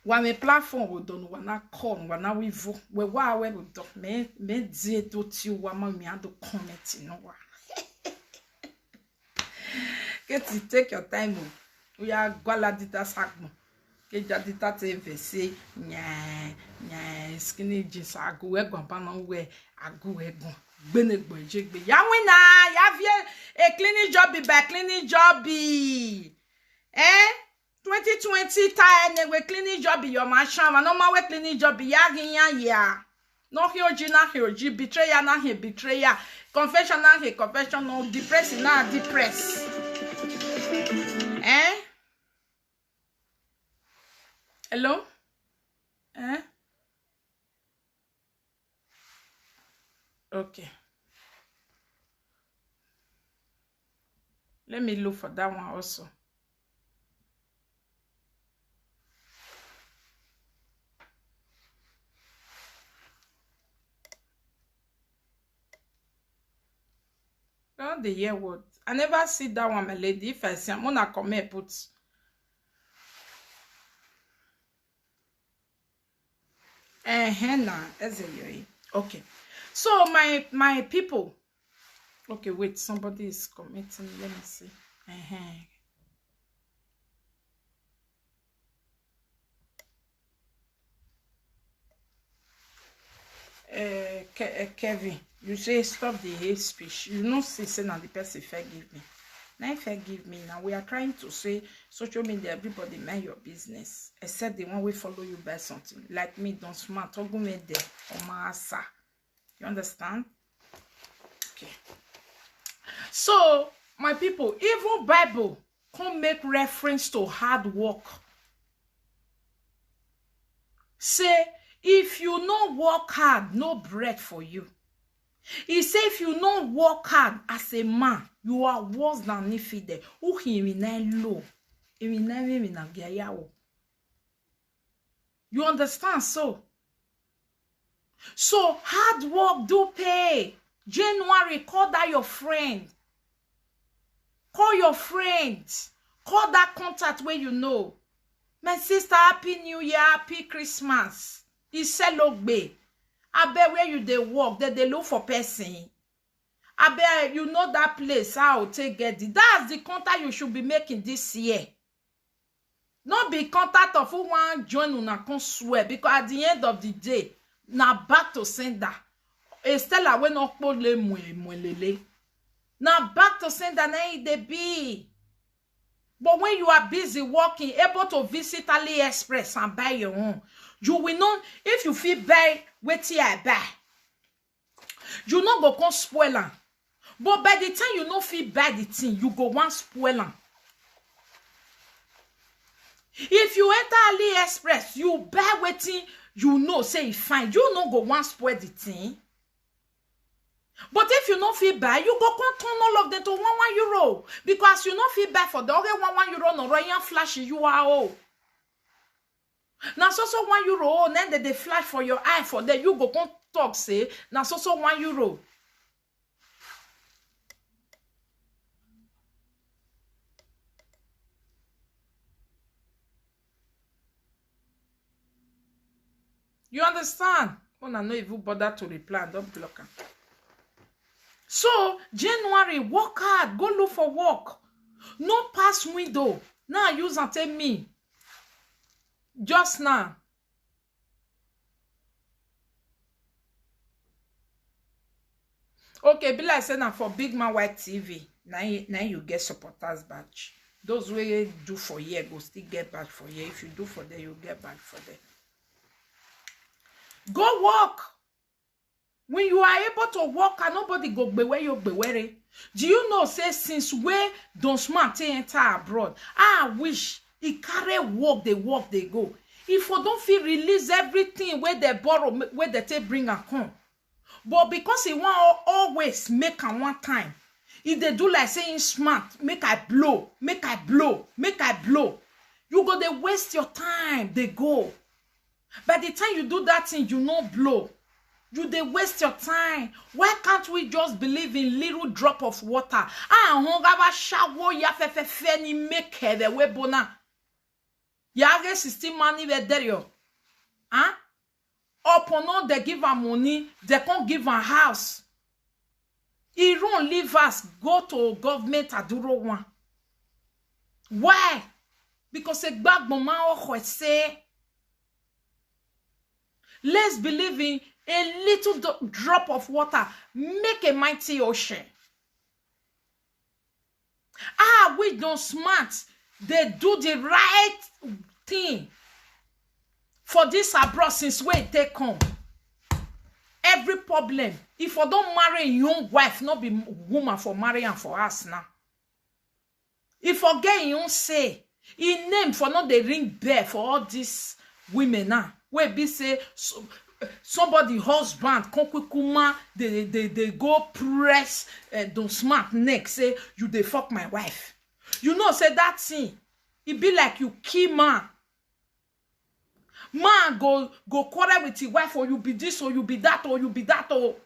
Wa me platform wo do no wa na call wa na we vo. We wa we do me die to ti wa ma mi ado committee no wa. Take your time. We are Gwaladita Sakmo. Kejadita TVC. Nya skinny jeans. Agu egon panon we. Agu egon. Benegbo jigbe. Ya wina. Ya vie a cleaning job by cleaning job. 2020 time we cleaning job your mansion. No ma we cleaning job. Ya ya. No hioji na hioji. Betrayer na he betrayer. Confession na he confession. No depress na depress. Hello? Okay. Let me look for that one also. The year word. I never see that one, my lady. If I see, I'm gonna come and put. Okay. So my people. Okay, wait. Somebody is commenting. Let me see. Kevin, you say stop the hate speech. You know, say now the person forgive me. Now forgive me. Now we are trying to say social media, everybody mind your business, except the one we follow you by something. Like me, don't smart. Or masa. You understand? Okay. So my people, even Bible can't make reference to hard work. Say, if you no work hard, no bread for you. He say, if you no work hard as a man, you are worse than Nifide. Who he low. You understand? So hard work do pay. January, call that your friend. Call your friends. Call that contact where you know. My sister, happy new year, happy Christmas. Iselogbe. I bet where you they work, they look for person. I bet you know that place, how take get it. That's the contact you should be making this year. Not be contact of who want join una can swear, because at the end of the day, na back to sender. Estella we no pole mwelele. Na back to sender na they be. But when you are busy working, able to visit AliExpress and buy your own, you will know if you feel buy wetin I buy. You not go come spoil am. But by the time you no fit buy the thing, you go want spoil am. If you enter AliExpress, you buy wetin you know say e fine. You no go want spoil the thing. But if you no fit buy, you go come turn all of them to €1 because you no fit buy for the other €1 no royal flash you are all. Now so €1, then they flash for your eye for there. You go come talk say now so €1. You understand? When I know if you bother to reply, don't block them. So, January, work hard. Go look for work. No pass window. Now use and tell me. Just now. Okay, be like saying that for Big Man White TV. Now you get supporters badge. Those who do for year go still get badge for year. If you do for them, you get badge for them. Go work. When you are able to work and nobody go be where you be wearing. Do you know say since where Don Smart enter abroad, I wish he carry work they go. If you don't feel release everything where they borrow, where they take bring and come. But because he want always make am one time, if they do like saying smart, make I blow. You go they waste your time, they go. By the time you do that thing, you no blow. You they waste your time. Why can't we just believe in little drop of water? Hongaba shawo ya fe ni make the webona. Ya get 16 money ve there. Upon all they give her money, they can't give her house. He don't leave us go to government aduro one. Why? Because a bag mama or say. Let's believe in a little drop of water make a mighty ocean. We don't smart. They do the right thing for this abroad since where they come. Every problem. If you don't marry a young wife, not be woman for marrying for us now. If you get you say, in name for not the ring bell for all these women now. Where be say somebody husband kuma they go press Don Smart neck say you they fuck my wife. You know say that thing it be like you kill man go quarrel with your wife or you be this or you be that or you be that or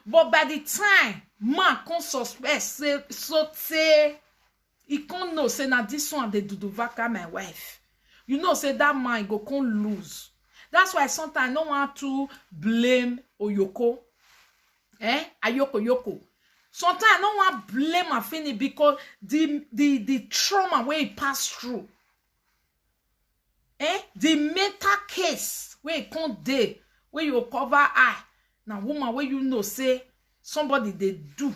but by the time man can suspect say he can't know say na this one they do vaka my wife. You know say that man go can lose. That's why sometimes I don't want to blame Oyoko. Ayoko. Sometimes I don't want to blame Afeni because the trauma where he passed through. The mental case where he can't do, where you cover eye. Now woman where you know say somebody they do.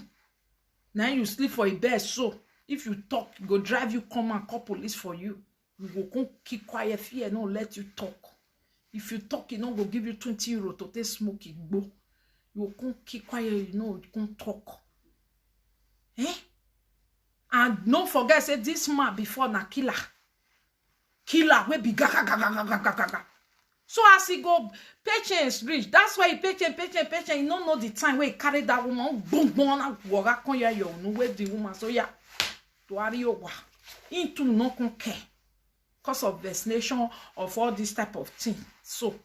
Now you sleep for a bed so if you talk, go drive you come and call police for you. You go come keep quiet fear no let you talk. If you talk, you know, go give you €20 to take smoke it go. You can't keep quiet, you know, you can't talk. And don't forget, say this man before na killer. Killer, we be gaga. So as he go, patience reach. That's why he patient. You don't know the time where he carry that woman. Boom, waga konya yo no where the woman. So yeah, to ariyo into no care. Because of vaccination of all this type of thing. So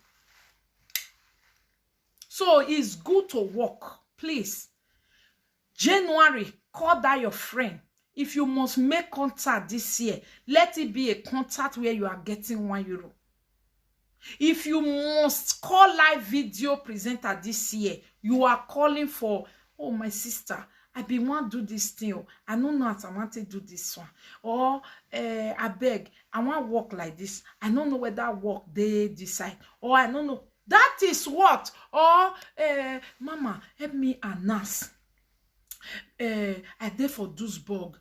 it's good to work. Please. January, call that your friend. if you must make contact this year, let it be a contact where you are getting €1. If you must call live video presenter this year, you are calling for, oh, my sister, I be want to do this thing. Oh, I don't know how I want to do this one. Or I beg, I want to work like this. I don't know whether work they decide. Or I don't know. That is what. Or Mama, help me announce. I there for Duisburg.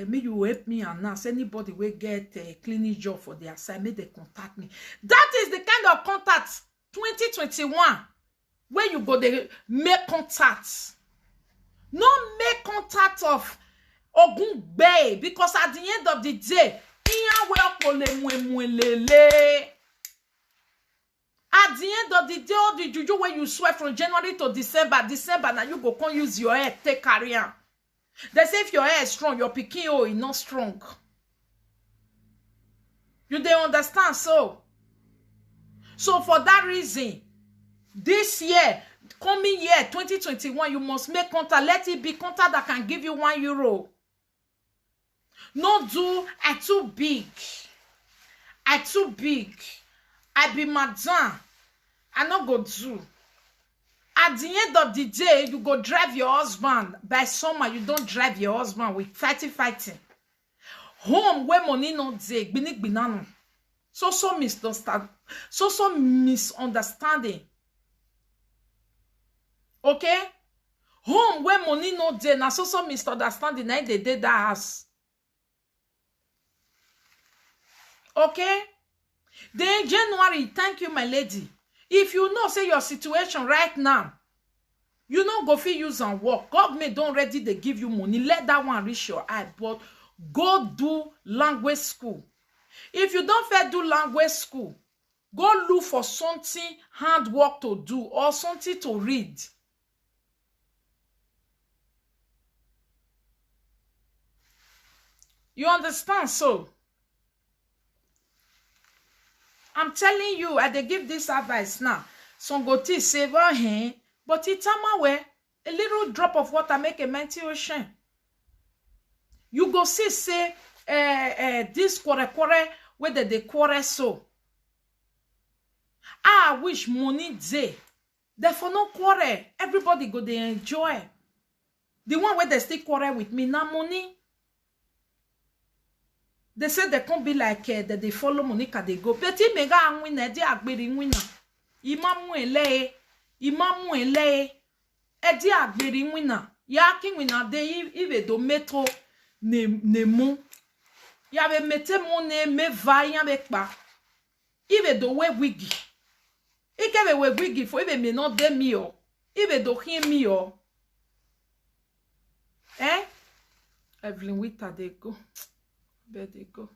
May you help me announce. Anybody will get a cleaning job for their side, may they contact me. That is the kind of contact 2021 where you go they make contacts. No make contact of Ogun Bay, because at the end of the day, at the end of the day, all the juju when you swear from January to December, now you go come use your hair, take career. They say if your hair is strong, your pikin is not strong. You they understand so? So for that reason, this year, coming year 2021, you must make contact. Let it be contact that can give you €1. No do I too big. I too big. I be madam. I not go do. At the end of the day, you go drive your husband. By summer, you don't drive your husband with fighting. Home where money no dey, binik binano. So misunderstanding. Okay? Home where money no dey, na so misunderstanding, na they did that house. Okay? Then January, thank you, my lady. If you know, say your situation right now, you know go fit use and work. Government don't ready to give you money. Let that one reach your eye. But go do language school. If you don't fair do language school, go look for something handwork to do or something to read. You understand? So I'm telling you, I they give this advice now. Some go to save her, but it's a little drop of water make a mighty ocean. You go see, say, this quarter whether they quarter so. I wish money day. Therefore, no quarter. Everybody go they enjoy. The one where they still quarter with me, now money. They say they can't be like that they follow Monica, they go. But he mega and winner, they are being winner. Imamu ele, edi agberi winner. Yakin winner, they even do meto ne mo. Yabe mete mo ne me va yabe pa. Even do we wigi. Ike we wigi for even me not de mi o. Even do him mi o. Evelyn Witter, they go. There they go.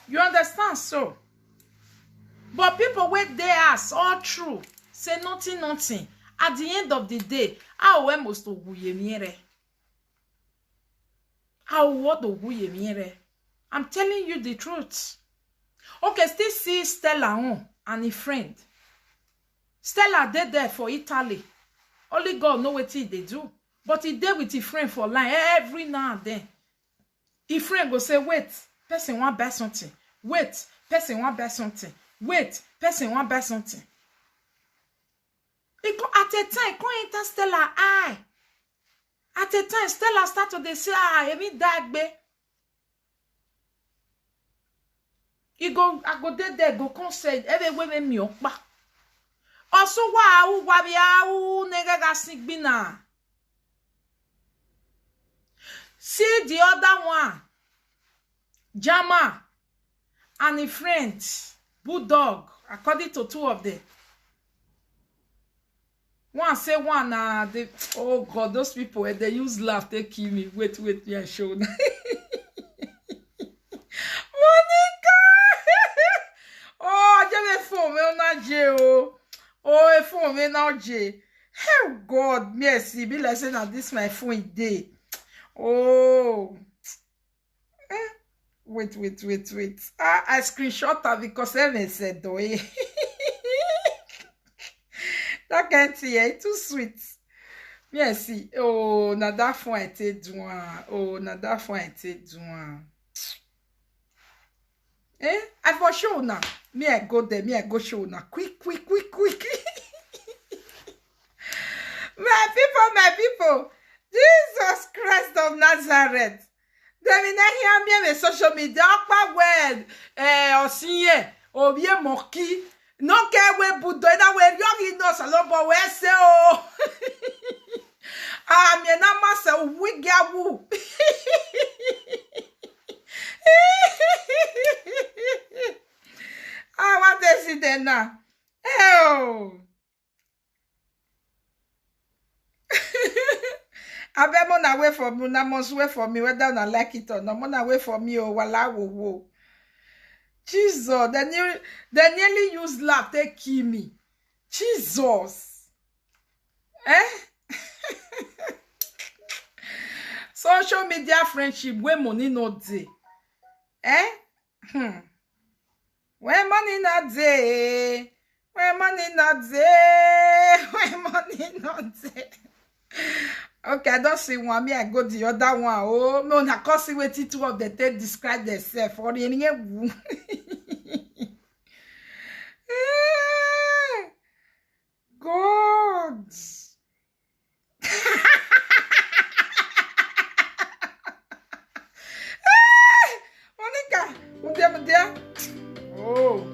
You understand so? But people wait their ass all true. Say nothing. At the end of the day, I will most of I'm telling you the truth. Okay, still see Stella on and a friend. Stella did there for Italy. Only God know what they do. But he did with his friend for line every now and then. His friend go say, wait, person want buy something. Wait, person want buy something. Wait, person want buy something. It go at a time, go enter Stella eye. At a time, Stella start to say, I mean that be. I go there, go come say, every women me up. Also, nega sneak bina. See the other one, Jama and a friend, Bulldog, according to two of them. One say one, they, oh God, those people, they use laugh, they kill me. Wait, yeah, show. Monica! Oh, I just phone me on jail. Oh, phone me now, J. Oh God, mercy. Be like saying that this my phone day. Oh. Wait. I screenshot her because Evan said though. That can't see too sweet. Merci. Oh, nada font été douin. Oh, nada font été douin. Eh? I for show now. Me I go there. Me I go show now. Quick. My people. Jesus Christ of Nazareth. They will not hear me on social media. Pas word. Osinye. Obie moki. Non ke we budo na we yogi no salobo we se o. Ah, me na masa wigawu. Ah, what is it then now? Oh. Abe mo na wait for me, na must wait for me whether I like it or not. Mo na wait for me, oh, wala wo. Jesus, they nearly use laugh, they kill me. Jesus. Eh? Social media friendship, where money not dey. Eh? Where money not dey. Where money not dey. Where money not dey. Okay, I don't see one. Me, I go the other one. Oh, no, I can't see what two of the they describe themselves. For the God. Monica, there. Oh.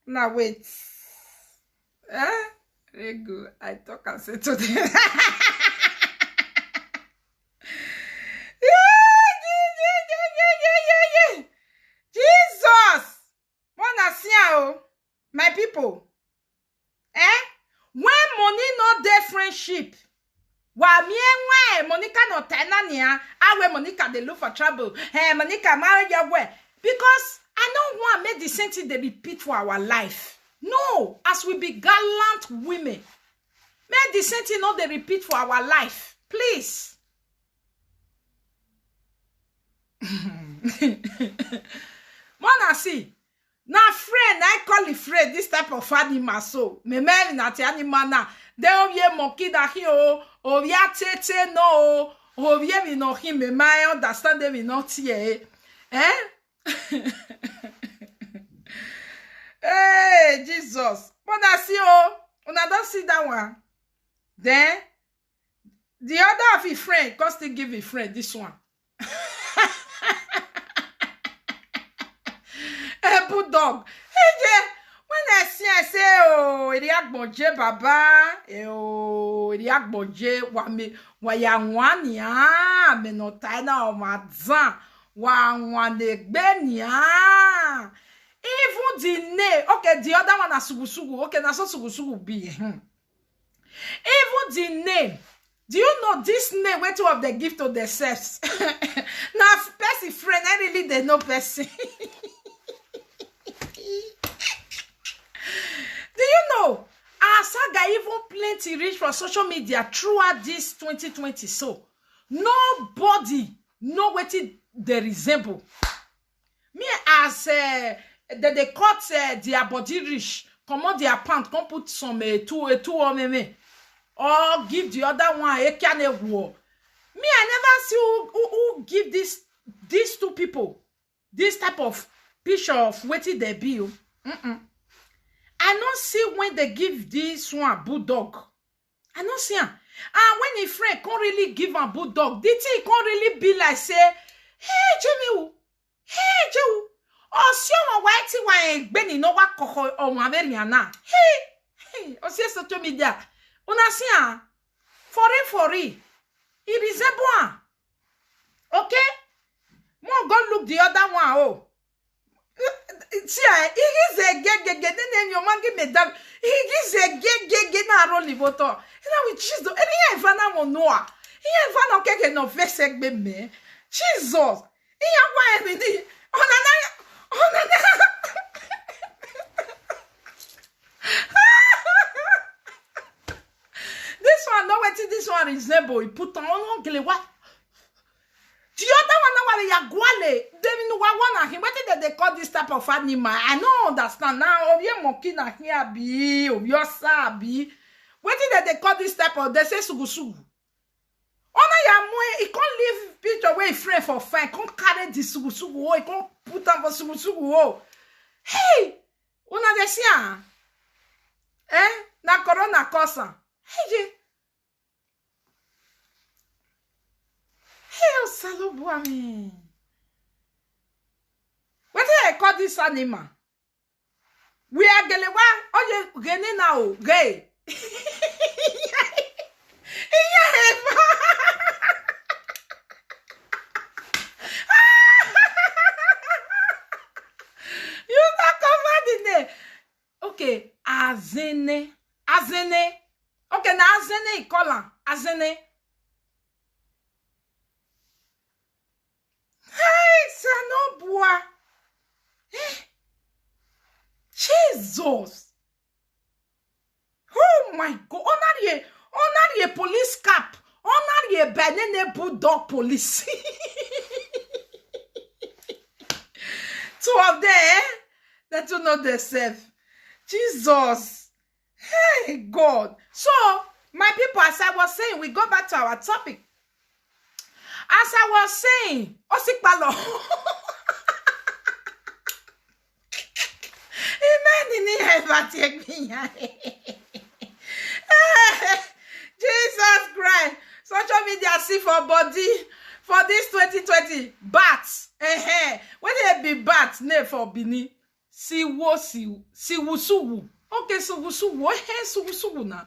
Now wait. Very good. I talk and say today. Jesus! Wanna see how? My people. When money not their friendship. Wa me Monica no tenania. I Monica they look for trouble. Hey, Monica marry your way. Because I don't want to make the same thing they repeat for our life. No, as we be gallant women, make the same thing not they repeat for our life. Please. Wanna see? Now friend, I call it friend, this type of animal so. Me man not animal na. They ovye monkey da here, ovya tete no, ovye we no him, me man understand them we not here. Eh? Hey, Jesus. Wanna see una don't see that one. Then the other of his friend, cause they give his friend this one. A bulldog. Hey, when I see, I say, oh, il y a bonje baba, oh, il y a bonje, wa ya wani ah, me no taina o mazan, wa ne gbenia. Even the name, okay, the other one is sugu. Okay, na so sugu be. Even the name. Do you know this name? Where two of the gift to themselves? Now, person friend, I really they know person. Do you know? Our saga even plenty reach for social media throughout this 2020. So, nobody know what they resemble. Me as they cut their body rich, come on their pants, come put some two on me, or give the other one a can of war. Me, I never see who give these two people this type of picture of what they be. I don't see when they give this one bulldog. I don't see him. And when a friend can't really give a bulldog, the thing can't really be like say, hey Jimmy, hey Joe. Oh, si on white one Benny no wa koko o wa veriana. Hey, o si social media. Una si an for it. It resemble. Okay? Mo go look the other one oh. See, he is a get then your man give me that. He is a get na roll livoto. You know we Jesus. And he fana mo noa. He fana keke no vex me. Jesus. He wa me di. This one, no wait till this one resemble. He put on what? The other one now where ya gwale, they know one him. What did they call this type of animal? I don't understand now. Of your monkey na here be, of your sabi. What did they call this type of? They say sugusugu. Ona ya mwe, he can't leave picture where he friend for fine. Can't carry the sugusugu. He can't put on for sugusugu. Hey, una desia. Na corona cosa. Hey, Hey, Salobuami. What do I call this animal? We are gelewa. Oh, you gene now, gay. You not covered in there. Okay, azene. Okay, now azene, call her. Azene. Hey, Sanoboa. Jesus. Oh my God. On a police cap. On a banana bulldog police. Two of them, that do not themselves. Jesus. Hey, God. So, my people, as I was saying, we go back to our topic. As I was saying, Osikpalo. Jesus Christ. Social media see for body for this 2020. Bats. When they be bats, name for Bini. Siwusuwu. Okay, Siwusuwu. Siwusuwu na.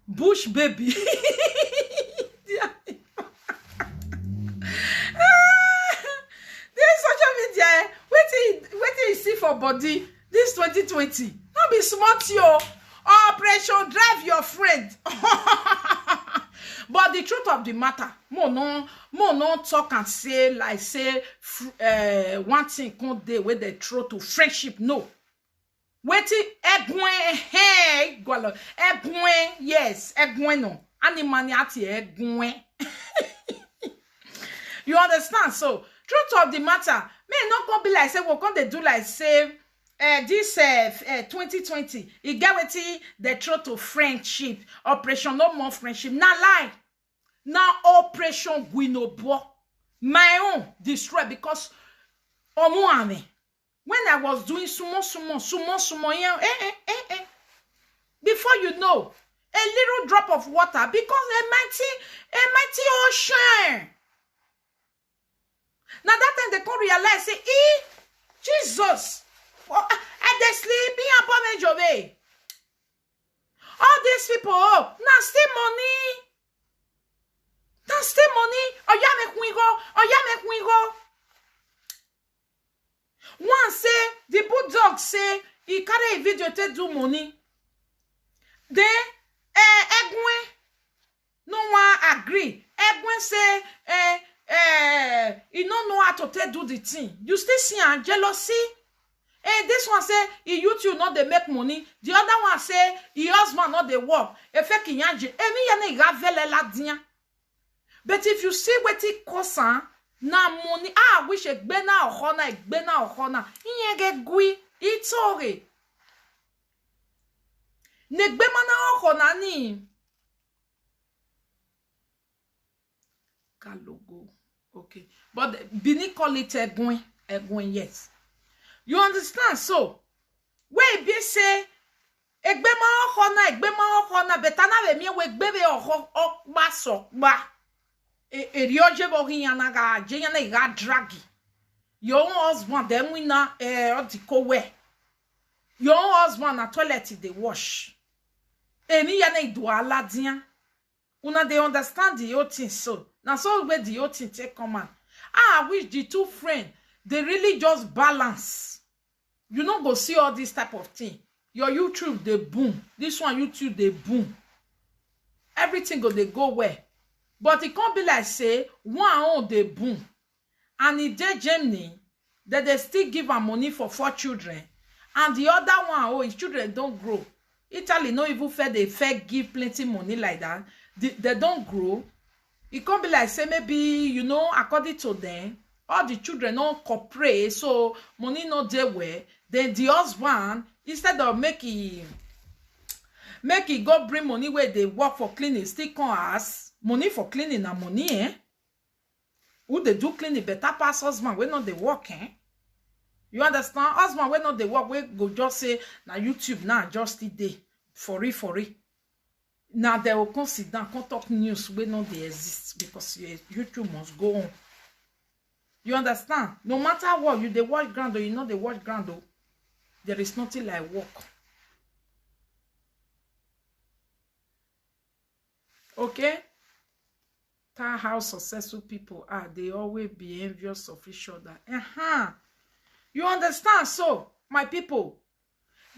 Bush baby. What you see for body this 2020? Not be smart, yo. Operation drive your friend. But the truth of the matter, more no talk and say like say one thing can't day where they throw to friendship. No. Waiting egwen hey gwalo egwen yes egwen no animani ati egwen. You understand? So truth of the matter, may not gonna be like say what can they do like say this 2020 it get with the throw to friendship operation no more friendship na lie now operation Gwinobo my own destroy because omuame when I was doing sumo yeah, before you know a little drop of water because a mighty ocean. Now that time they can't realize, say, Jesus, and they sleeping upon a job. All these people, now still money. Now still money. Oh, yeah, make we go. Oh, yeah, make we go. One say, the bulldog say, he carry a video to do money. Then, Egwen, no one agree. Egwen say, you don't know how to do the thing. You still see a jealousy. This one say he YouTube not they make money. The other one say he husband not they work. But if you see what it costs, na money wish a bena or hona. He get gui. It's okay. Negbemana hona ni. Kalogo. Okay. But Bini call it Egwen, yes. You understand? So, where be say, Egbema hona, betana ve miye we gbebe okba sokba. Rioje bohi yanaga, jeyana iga dragi. Your own husband, then we na, otiko we. Your own husband na toilet they wash. Eni yana idu aladian. Una they understand the whole thing so. Now so where the whole thing take command. I wish the two friends they really just balance. You don't go see all this type of thing. Your YouTube they boom. This one YouTube they boom. Everything they go where. But it can't be like say one on they boom. And in their Germany that they still give her money for 4 children. And the other one, his children don't grow. Italy no even fair they fair give plenty money like that. They don't grow. It can't be like say maybe, you know, according to them, all the children don't cooperate, so money not there where. Then the husband, instead of make he go bring money where they work for cleaning, still come ask money for cleaning and money, eh? Who they do cleaning better pass husband, we not they work, eh? You understand? Husband, we not they work, we go just say, na YouTube, now just today, for it. Now they will consider, come talk news, we know they exist, because YouTube must go on. You understand? No matter what, you they watch ground or you know they watch ground, though, there is nothing like work. Okay? That's how successful people are. They always be envious of each other. You understand? So, my people,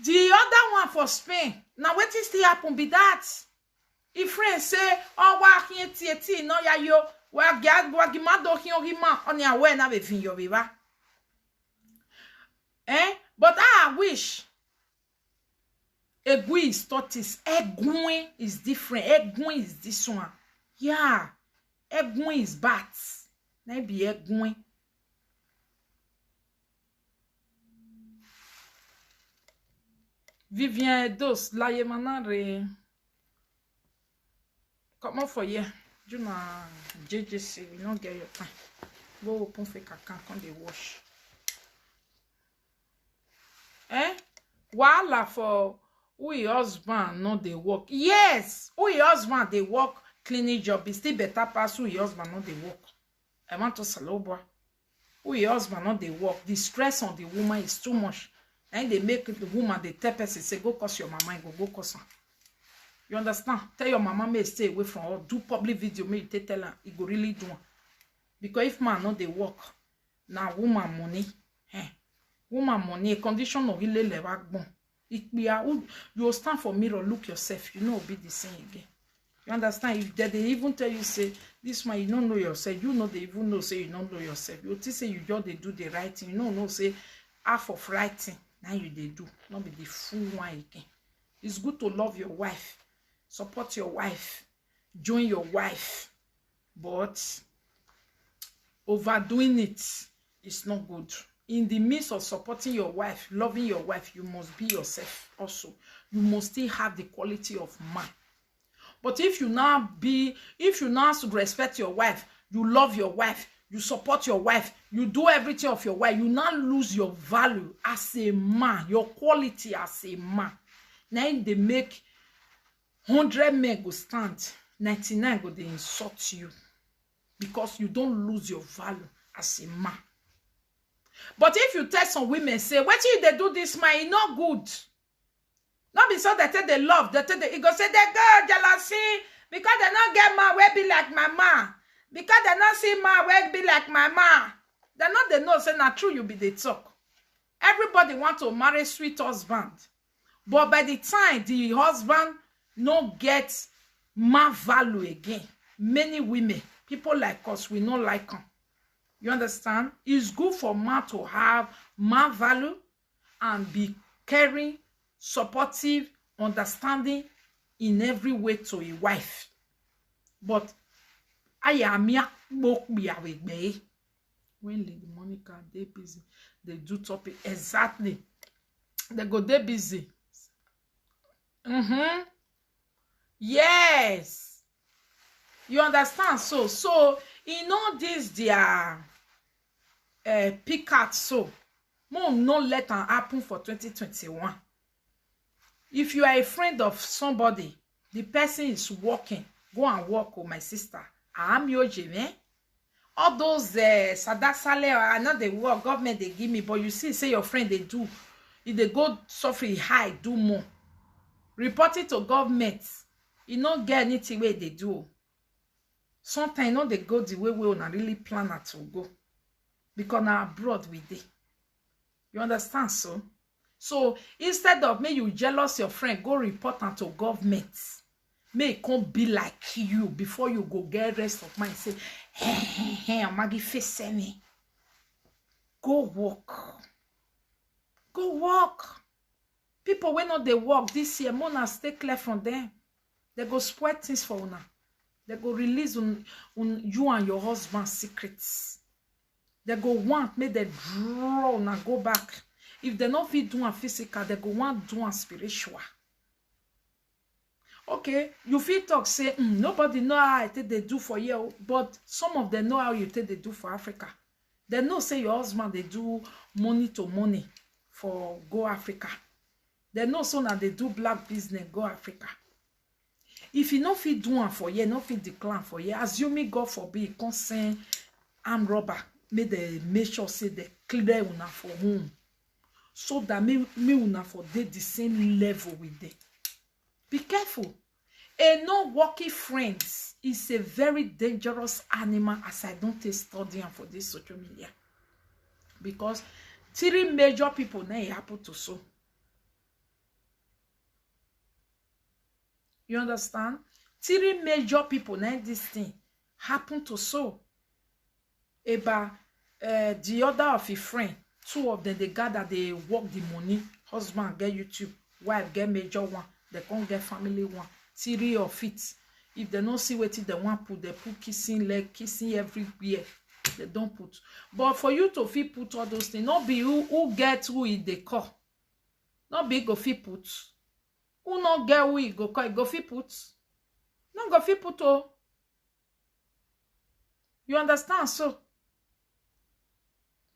the other one for Spain, now what is still happen be that? If friends say, oh, wa here no ya yo, wa gimado hima on your way na be fin yo viva. But I wish Egui is tortoise. Egui is different. Egui is this one. Yeah. Egui is bats. Maybe egui. Vivien Edos, la ye manare. Comment for you? You know, JJC, you don't get your time. Go open for caca, come they wash. Wala for who your husband no they work. Yes, who your husband they work cleaning job is still better pass who your husband no they work. I want to salobo. Who your husband no they work. The stress on the woman is too much. And they make the woman the tell person say go cause your mama and go cause her. You understand? Tell your mama may stay away from her. Do public video may you tell her it go really do. Because if man no they work, now woman money. Woman money, condition of really level bon. You stand for mirror, look yourself, you know be the same again. You understand? If they even tell you say this man you don't know yourself, you know they even know say you don't know yourself. You think say you just they do the right thing, you know say half of right thing. Now you they do, not be the full one again. It's good to love your wife, support your wife, join your wife, but overdoing it is not good. In the midst of supporting your wife, loving your wife, you must be yourself also. You must still have the quality of man. But if you now respect your wife, you love your wife, you support your wife, you do everything of your wife, you now lose your value as a man, your quality as a man. Now they make 100 men go stand, 99 go they insult you because you don't lose your value as a man. But if you tell some women, say, what if they do this, man, it's not good. Not be so that they love, that they go say, they go jealousy, because they not get man, will be like my man. Because they not see man, will be like my man. They not they know, say, not true, you be the talk. Everybody want to marry sweet husband. But by the time the husband no get man value again, many women, people like us, we not like them. You understand? It's good for man to have man value and be caring, supportive, understanding in every way to a wife. But I am here with me. When Lady Monica they busy, they do topic exactly. They go they busy. Yes. You understand? So in all this their pick out so more no let them happen for 2021. If you are a friend of somebody, the person is working, go and work with my sister. I'm your Jimmy. All those sadasale, I know they work, government they give me, but you see, say your friend they do. If they go suffer high, do more. Report it to government. You don't get anything where they do. Sometimes you know they go the way we on really plan to go. Because now abroad with it. You understand so? So instead of me you jealous your friend, go report am to government. May it can't be like you before you go get rest of mind. Say, hey, Maggie face me. Go walk. Go walk. People when not they walk this year, Mona stay clear from them. They go spoil things for una. They go release on you and your husband's secrets. They go want make they draw and go back. If they not fit do a physical, they go want do a spiritual. Okay, you feel talk say nobody know how I take they do for you, but some of them know how you take they do for Africa. They know say your husband they do money to money for go Africa. They know so now they do black business go Africa. If you no fit do one for you, no fit decline for you, assuming God forbid concern armed robber, may they make sure say they clear una for home, so that me una for they the same level with them. Be careful. A no working friends is a very dangerous animal, as I don't take studying for this social media, because 3 major people now happen to so. You understand? 3 major people now this thing happen to so. About the other of a friend, 2 of them they gather, they work the money. Husband get YouTube, wife get major one, they can't get family one. 3 of it. If they don't see what they want put, they put kissing leg, kissing everywhere. They don't put. But for you to fit put all those things, not be who get who in the call. Not be go fit put. Who not get who go call, go fit put. Not go fit put oh. You understand? So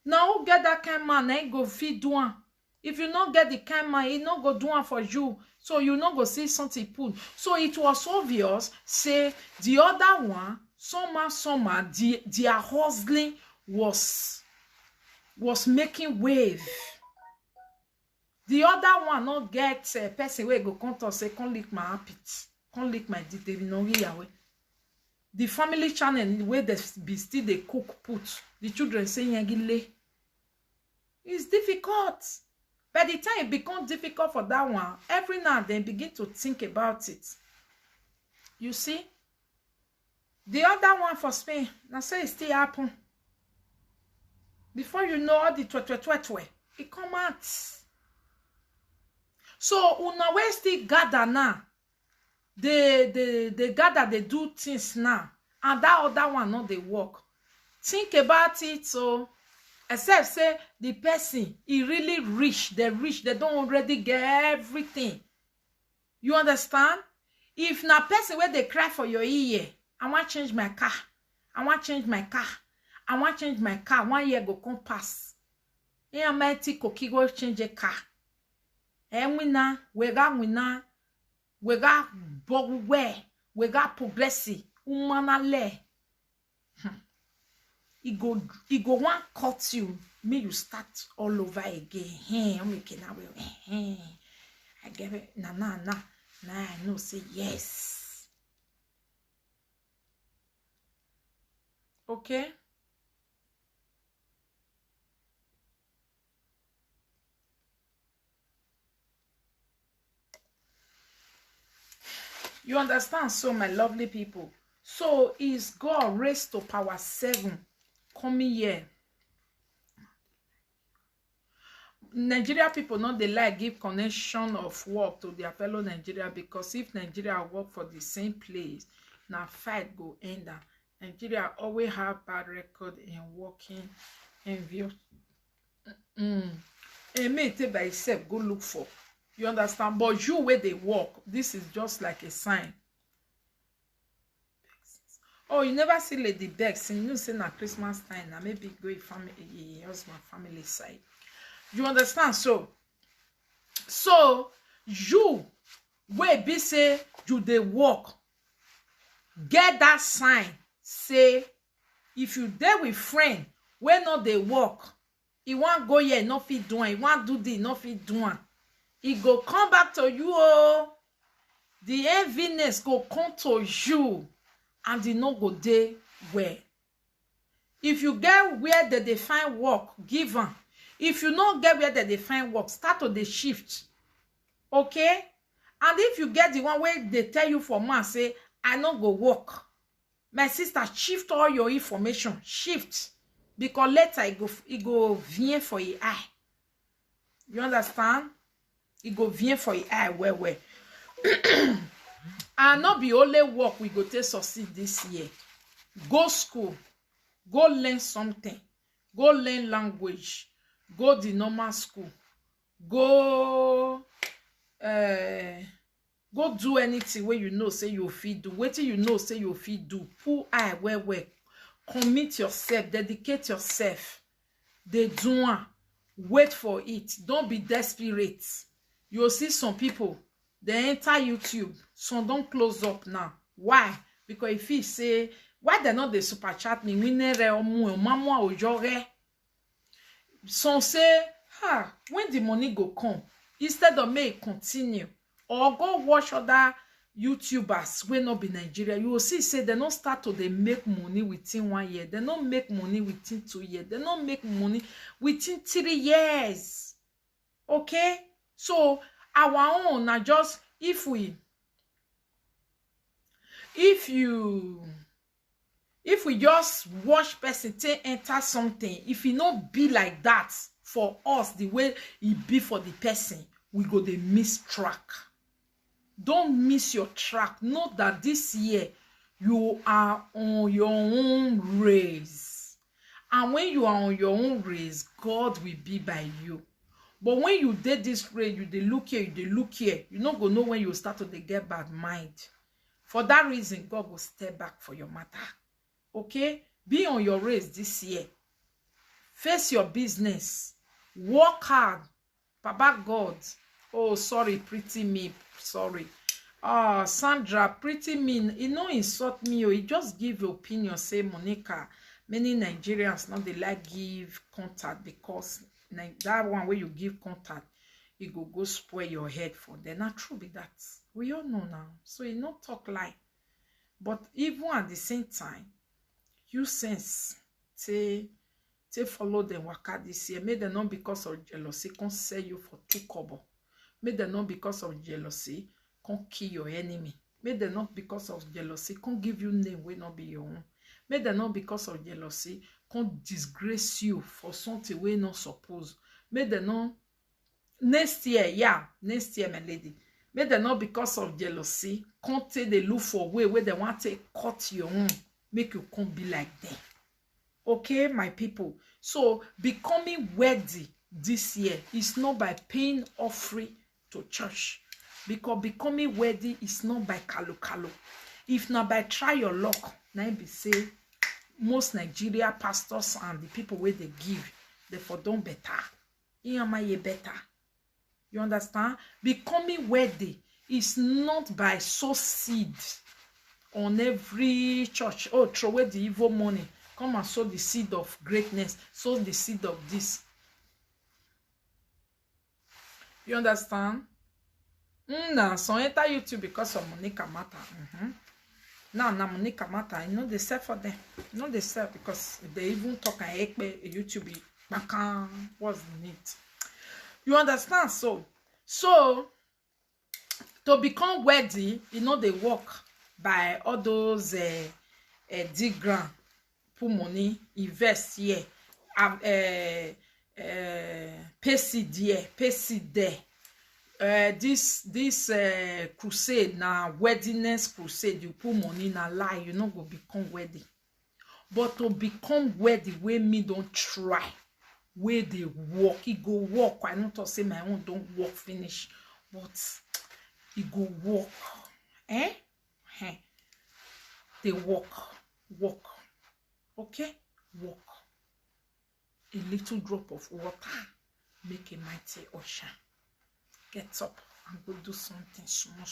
now who get that kind man, ain't go fit do one. If you not get the kind man, he not go do one for you. So you not go see something put. So it was obvious, say the other one, somehow, their hustling was making wave. The other one not get a person where go come to say, can't lick my armpit, can't lick my detail, no way. The family channel where they be still they cook put. The children saying yagile. It's difficult. By the time it becomes difficult for that one, every now and then begin to think about it. You see? The other one for Spain, now say it still happen. Before you know all the it come out. So una we still gather now. They gather, they do things now. And that other one not they work. Think about it, so except say the person he really rich, they don't already get everything. You understand? If na person where they cry for your ear, I want to change my car. I want to change my car. I want to change my car. 1 year go come pass. E mighty cookie go change a car. We got bogwe, we got progressive, umanale. It go one cut you, me you start all over again. I'm making away. I give it nah. I know say yes. Okay. You understand? So my lovely people. So is God raised to power 7 coming here. Nigeria people not they like give connection of work to their fellow Nigeria, because if Nigeria work for the same place, now fight go end. Nigeria always have bad record in working in view. It may take by itself, go look for. You understand? But you where they work, this is just like a sign. Oh, you never see Lady Bex. You know, say na Christmas time. Now maybe go family, husband family side. You understand? So you where be say you they work. Get that sign. Say if you there with friend, where not they work, he want go here, not fit doing. He want do this, not fit doing. He go come back to you. Oh, the heaviness go come to you. And the no go day where. If you get where they find work, give them. If you not get where they find work, start to the shift. Okay? And if you get the one where they tell you for months, say, I not go work. My sister, shift all your information. Shift. Because later it go vient for your eye. You understand? It go vient for your eye where. And not be only work we go to succeed this year. Go school, go learn something, go learn language, go the normal school, go go do anything where you know say you fit do. Wetin you know say you fit do. Put eye well. Commit yourself, dedicate yourself. They do one. Wait for it. Don't be desperate. You'll see some people, they enter YouTube. Some don't close up now. Why? Because if he say, why they not the super chat me? Some say, when the money go come, instead of me continue, or go watch other YouTubers wey not be Nigeria, you will see say they don't start to they make money within 1 year. They don't make money within 2 years. They don't make money within 3 years. Okay? So our own are just if we just watch person take enter something, if it not be like that for us the way it be for the person, we go dey miss track. Don't miss your track. Know that this year you are on your own race. And when you are on your own race, God will be by you. But when you did this race, you dey look here, you not go know when you start to get bad mind. For that reason, God will step back for your matter. Okay? Be on your race this year. Face your business. Work hard. Baba God. Oh, sorry, pretty me. Sorry. Sandra, pretty mean. He no insult me. He just give opinion. Say, Monica, many Nigerians now they like give contact because that one where you give contact, it go spoil your head for them. Not true be that. We all know now. So he not talk like. But even at the same time, you sense say follow them waka this year. Make them not because of jealousy can't sell you for 2 kobo. Make them not because of jealousy can't kill your enemy. Make them not because of jealousy can't give you name will not be your own. Make them not because of jealousy can't disgrace you for something we not suppose. Make them not next year, my lady. Make them not because of jealousy can't take the look for way where they want to cut your own. Make you can't be like them. Okay, my people. So becoming worthy this year is not by paying offering to church. Because becoming worthy is not by kalo. If not by try your luck, now be say most Nigeria pastors and the people where they give, they for done better. Better. You understand? Becoming worthy is not by sow seed on every church. Oh, throw away the evil money. Come and sow the seed of greatness. Sow the seed of this. You understand? Now, so enter YouTube because of Monica Matter. Now, Monica Matter, you know they sell for them. You know they sell because they even talk and YouTube. What's the need? You understand? So to become worthy, you know they work by all those dig ground, put money, invest here, pay seed here, pay seed there. This crusade now weddiness crusade, you put money in a lie, you not go become worthy. But to become worthy, where me don't try, where they walk, it go walk. I not to say my own don't walk finish, but it go walk. They walk. Okay, walk. A little drop of water make a mighty ocean. Get up and go do something small.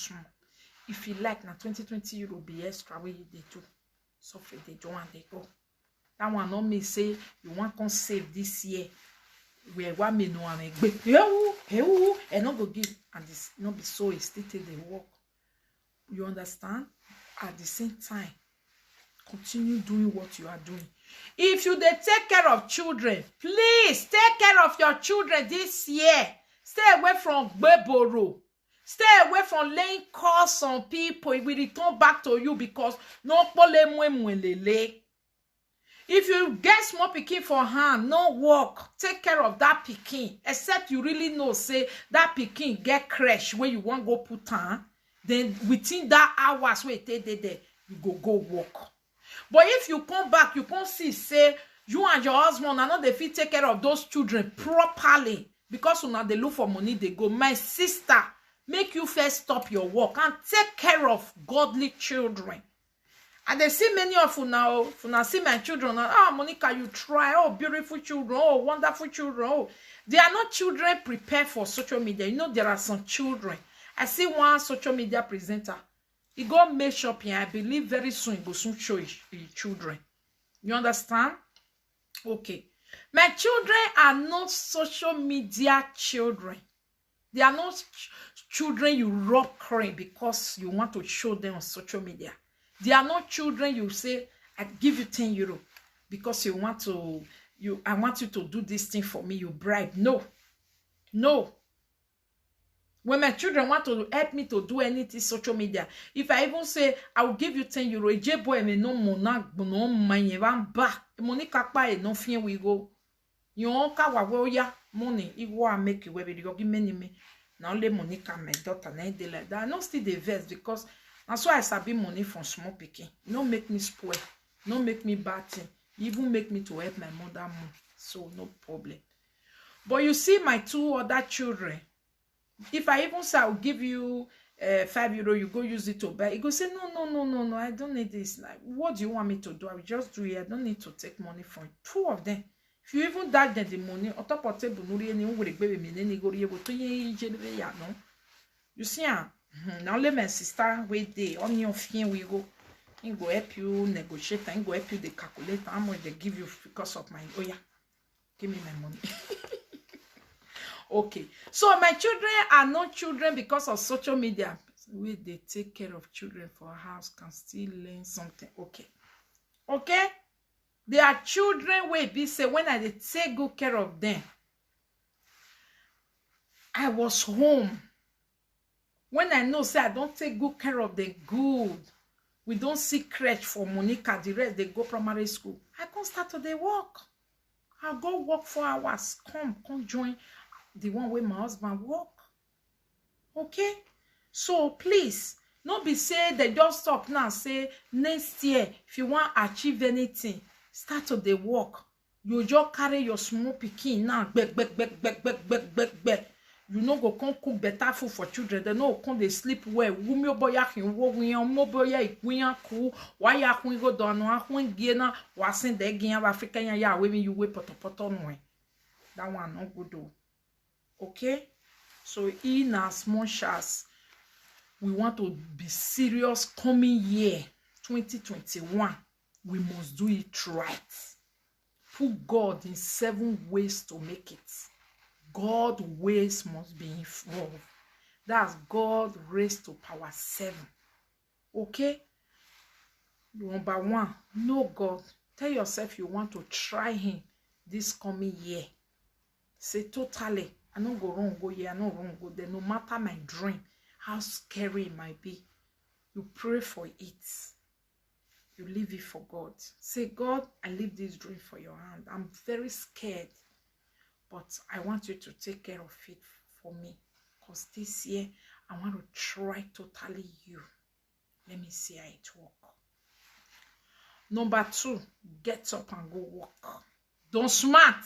If you like, now 2020 euro be extra where they do. So for they do and they go. That one not me say you want to save this year. Where one may know and and not go give and this not be so stated they work. You understand? At the same time, continue doing what you are doing. If you take care of children, please take care of your children this year. Stay away from gbeboro. Stay away from laying calls on people. It will return back to you because no pole mwelele. If you get small pikin for hand, no work. Take care of that pikin. Except you really know, say that pikin get crash where you want go put on. then within that hours where it there, you go work. But if you come back, you can't see, say, you and your husband are not the fit take care of those children properly because you know they look for money, they go. My sister, make you first stop your work and take care of godly children. And they see many of you now, if you see my children, oh, Monica, you try, oh, beautiful children, oh, wonderful children, oh. They are not children prepared for social media. You know, there are some children. I see one social media presenter. He go make shopping. I believe very soon he go soon show his children. You understand? Okay. My children are not social media children. They are not children you rub curry because you want to show them on social media. They are not children you say, I give you 10 euro because you want to, I want you to do this thing for me, you bribe. No. No. When my children want to help me to do anything social media, if I even say, I will give you 10 euro, boy me no mona, no money, ba, money kapa e no fien we go. You won't ya money, it will make you where you give me. Now only Monica, my daughter, and they like that. I don't still the verse because that's why I sabi money from small picking. No make me spoil, no make me bad thing, even make me to help my mother more. So no problem. But you see my two other children. If I even say I'll give you 5 euro, you go use it to buy. You go say no, I don't need this. Like, what do you want me to do? I will just do it. I don't need to take money from two of them. If you even dash them the money, on top of table, you see, now let my sister wait there on your fin we go. He go help you negotiate and go help you the calculate how much they give you because of my give me my money. Okay, so my children are not children because of social media. Where they take care of children for a house can still learn something. Okay, they are children where be say when I did take good care of them. I was home. When I know say I don't take good care of them good, we don't see crèche for Monica. The rest they go primary school. I can't start to their work. I'll go work 4 hours. Come join the one where my husband work. Okay, so please not be say they just stop now. Say next year if you want to achieve anything, start to the work. You just carry your small pikin now. Back. You know go come cook better food for children. They know come they sleep well. Wumi boya kin wo wiyan mo boya ikuyan ku. Why ya kun go down no kun gena wasin de gian Africa ya we you we poto no. That one no good do. Okay, so in as much as we want to be serious coming year 2021, we must do it right. Put God in 7 ways to make it. God ways must be involved. That's God raised to power 7. Okay, number 1, know God. Tell yourself you want to try him this coming year. Say totally, I don't go wrong, go here, I don't wrong, go there. No matter my dream, how scary it might be, you pray for it. You leave it for God. Say, God, I leave this dream for your hand. I'm very scared, but I want you to take care of it for me. Because this year, I want to try totally you. Let me see how it works. Number 2, get up and go work. Don't smart.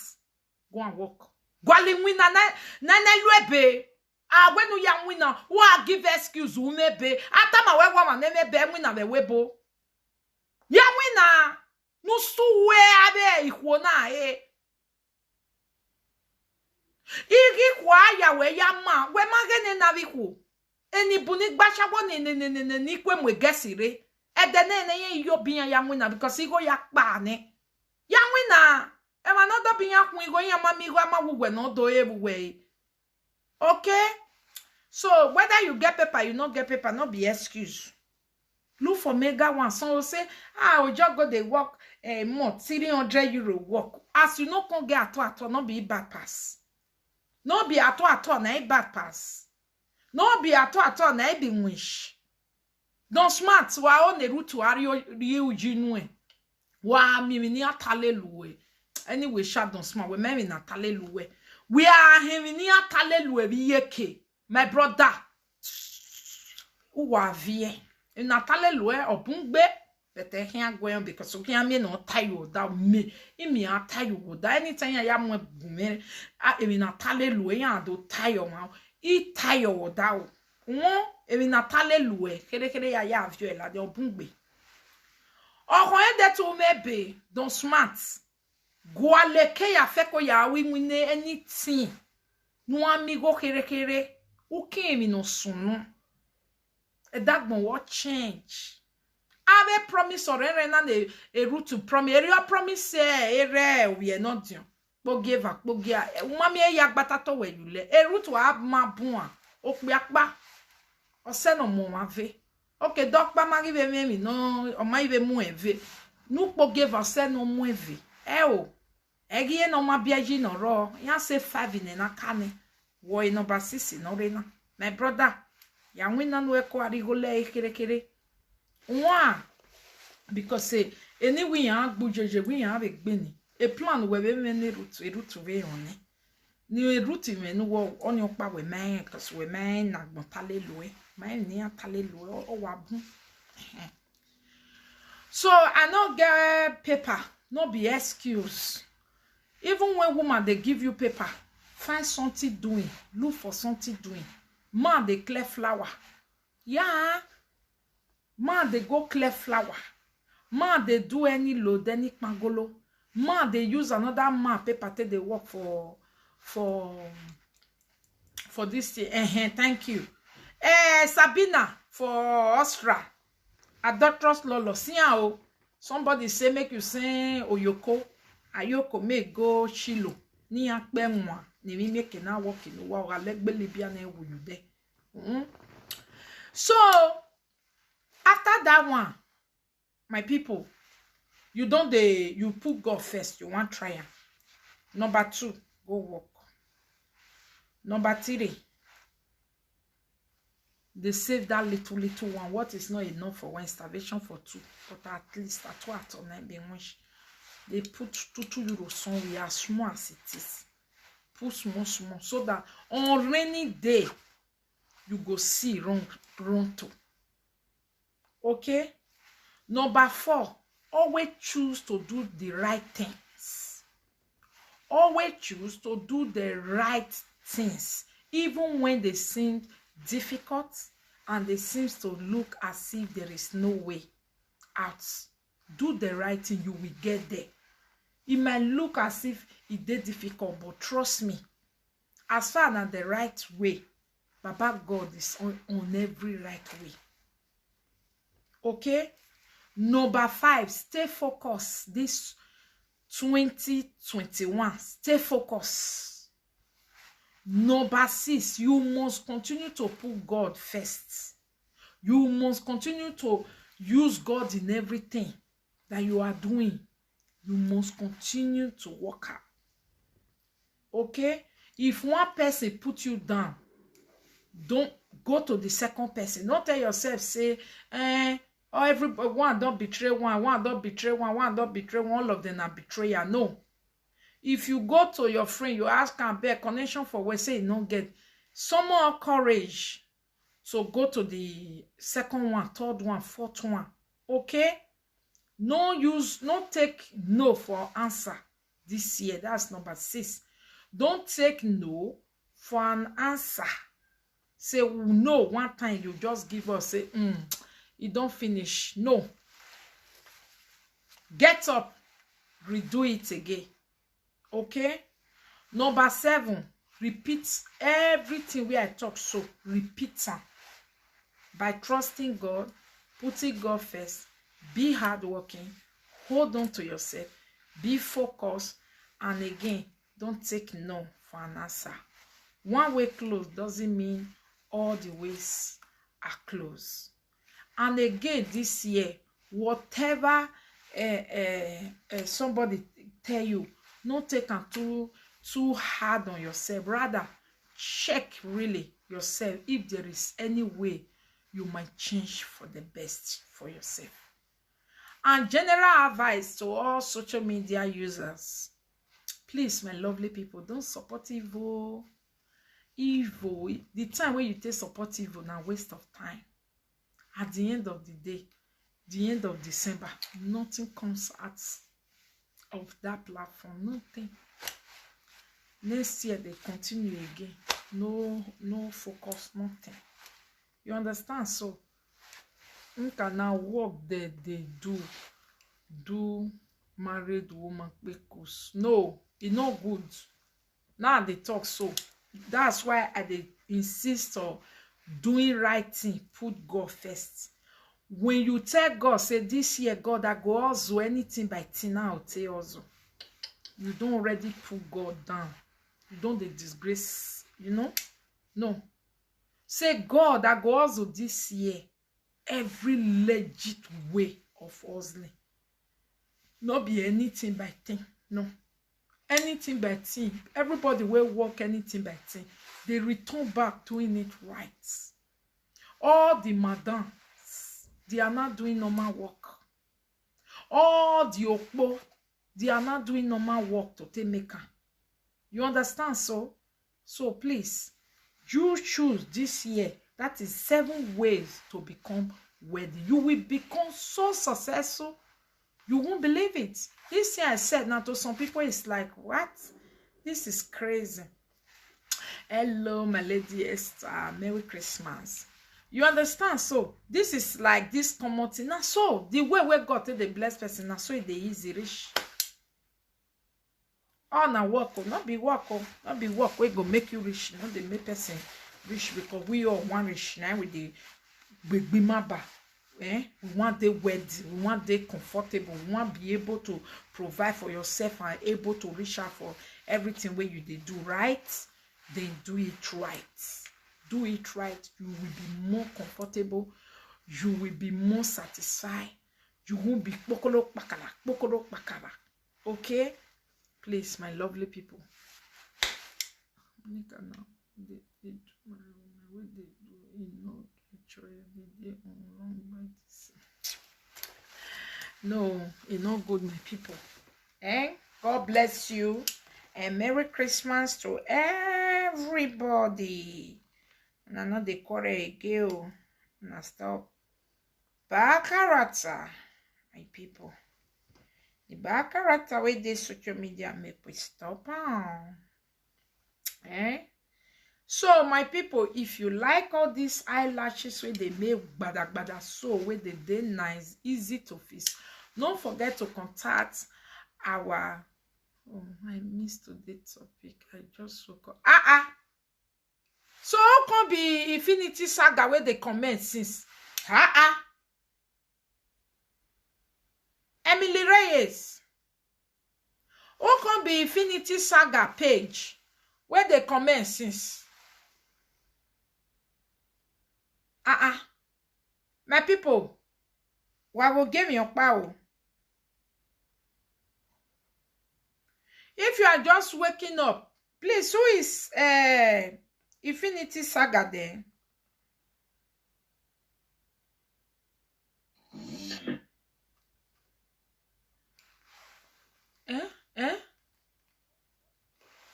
Go and work. Gwali wina na lwebe. Ah, when you young winner, who are give excuse who may be. After my way woman, never be winner the webo. Ya winner. No so where abe ikwona eh. Igi kwa ya we ya ma. We magene na wiku. Eni bunik bashabo ni kwe mwe gesire. Edene ne yo biya ya winner because igo ya pa ne. Ya winner. Ema no do biya kun igo ya mami igo ama wugwe no do everywhere. Okay? So whether you get paper, you not get paper, not be excuse. Look for mega one. Some will say, I will just go they work a month, 300 euro work. As you know, can get at not be bad pass. No be at all, na bad pass. No be at all, na be wish. Don't smart, wa on the route to Rio Jinwe. Wa mini atalelue. Anyway, shut don't smart. We maybe na talelue. We are having near talelue yeke. My brother. uwa vie. Natale loe obungbe. Bete here going because so can me no tayo da me. Imi a tayo da anytime ya mwe bume. Emi natale loe ya do tayo ma. I tayo da o. Emi natale loe. Kere ya vie la de obungbe. Ọkàn ede to mebe don smart. Gualeke ya feko ya wi mune anything. No amigo kere. Uke mi no sunu. E dagbon what change. Ave promise or na a route to promise. Area promise ere we are not dio. Bogeva bogia. Mami e yagbata to we yule. A route to have ma bua. Okbiakba. Ose no mo ave. Okay, doc pa mari ve me no o mai ve mu eve. Nu bogeva se no mu eve. O. Egie no ma biaji no ro. Ya say 5 in na kane. Wo number 6 no rena. My brother. Ya wina no eko arigole kere. One, because say anyway, we have a benny. A plan where we many route way on it. New route no wo on your power with man, because we man not tale loe, man near tale loe or wabu. So I no get paper, no be excuse. Even when woman they give you paper, find something doing, look for something doing. Man they clear flower. Yeah. Man, they go clear flower. Man, they do any load, any pangolo. Man, they use another man paper they work for this year. Thank you. Sabina for Austria. A doctor's lolo. See how somebody say make you say Oyoko. Ayoko make go Shilo. Ni akbe mwa. Ni mi make na work in wa wa legbe libya na ewu you there. So after that one, my people, you put God first. You want try am. Number 2, go work. Number 3, they save that little one. What is not enough for one, starvation for 2, but at least at 2 or 9 being much. They put 2 euros somewhere as small as it is. Put small, so that on rainy day you go see run to. Okay? Number 4, always choose to do the right things. Always choose to do the right things, even when they seem difficult and they seem to look as if there is no way out. Do the right thing, you will get there. It might look as if it is difficult, but trust me, as far as the right way, Baba God is on every right way. Okay? Number 5, stay focused. This 2021, stay focused. Number 6, you must continue to put God first. You must continue to use God in everything that you are doing. You must continue to work out. Okay? If one person put you down, don't go to the second person. Don't tell yourself, say, oh, everybody, one don't betray one don't betray one don't betray one, all of them are betrayer. No. If you go to your friend, you ask and bear connection for where say you don't get some more courage. So go to the second one, third one, fourth one. Okay? No take no for answer this year. That's number 6. Don't take no for an answer. Say no one time, you just give us, say, you don't finish. No. Get up, redo it again. Okay? Number 7, repeat everything where I talk. So repeat them. By trusting God, putting God first, be hardworking, hold on to yourself, be focused, and again, don't take no for an answer. One way closed doesn't mean all the ways are closed. And again, this year, whatever somebody tell you, don't take them too hard on yourself. Rather, check really yourself if there is any way you might change for the best for yourself. And general advice to all social media users, please, my lovely people, don't support evil. The time when you take support evil now, waste of time. At the end of the day, the end of December, nothing comes out of that platform. Nothing. Next year they continue again. No focus, nothing. You understand? So nka now work they do married woman because no, it's not good. Now they talk so. That's why I insist on doing right thing, put God first. When you tell God, say this year, God, I go also anything by Tina or tell also. You don't already put God down. You don't disgrace, you know? No. Say, God, I go also this year every legit way of hustling. Not be anything by thing. No. Anything by thing. Everybody will work anything by thing. They return back doing it right. All the madams, they are not doing normal work. All the okpo, they are not doing normal work to take maker. You understand? So please, you choose this year. That is 7 ways to become wealthy. You will become so successful. You won't believe it. This year I said now to some people, it's like, what? This is crazy. Hello, my lady Esther. Merry Christmas. You understand? So this is like this common thing. Now, so the way we got to the blessed person, now so they easy rich. Oh, now work, not be work, not be work. We go make you rich, not the make person rich because we all want rich now with the big maba. We want the wealthy, we want the comfortable, we want to be able to provide for yourself and able to reach out for everything where you do right. Then do it right. Do it right. You will be more comfortable. You will be more satisfied. You won't be pokolo pakara. Okay? Please, my lovely people. No, it's not good, my people. God bless you. And Merry Christmas to everybody. And I know they call it again. And I stop. Bad character, my people. The bad character with this social media make we stop. So, my people, if you like all these eyelashes where they make bada so where they nice, easy to fix, don't forget to contact our. Oh, I missed today's topic. I just woke up. So how come be Infinity Saga where they comment since? Emily Reyes. How come be Infinity Saga page where they comment since? My people, why will give me your power? If you are just waking up, please, who is Infinity Saga there?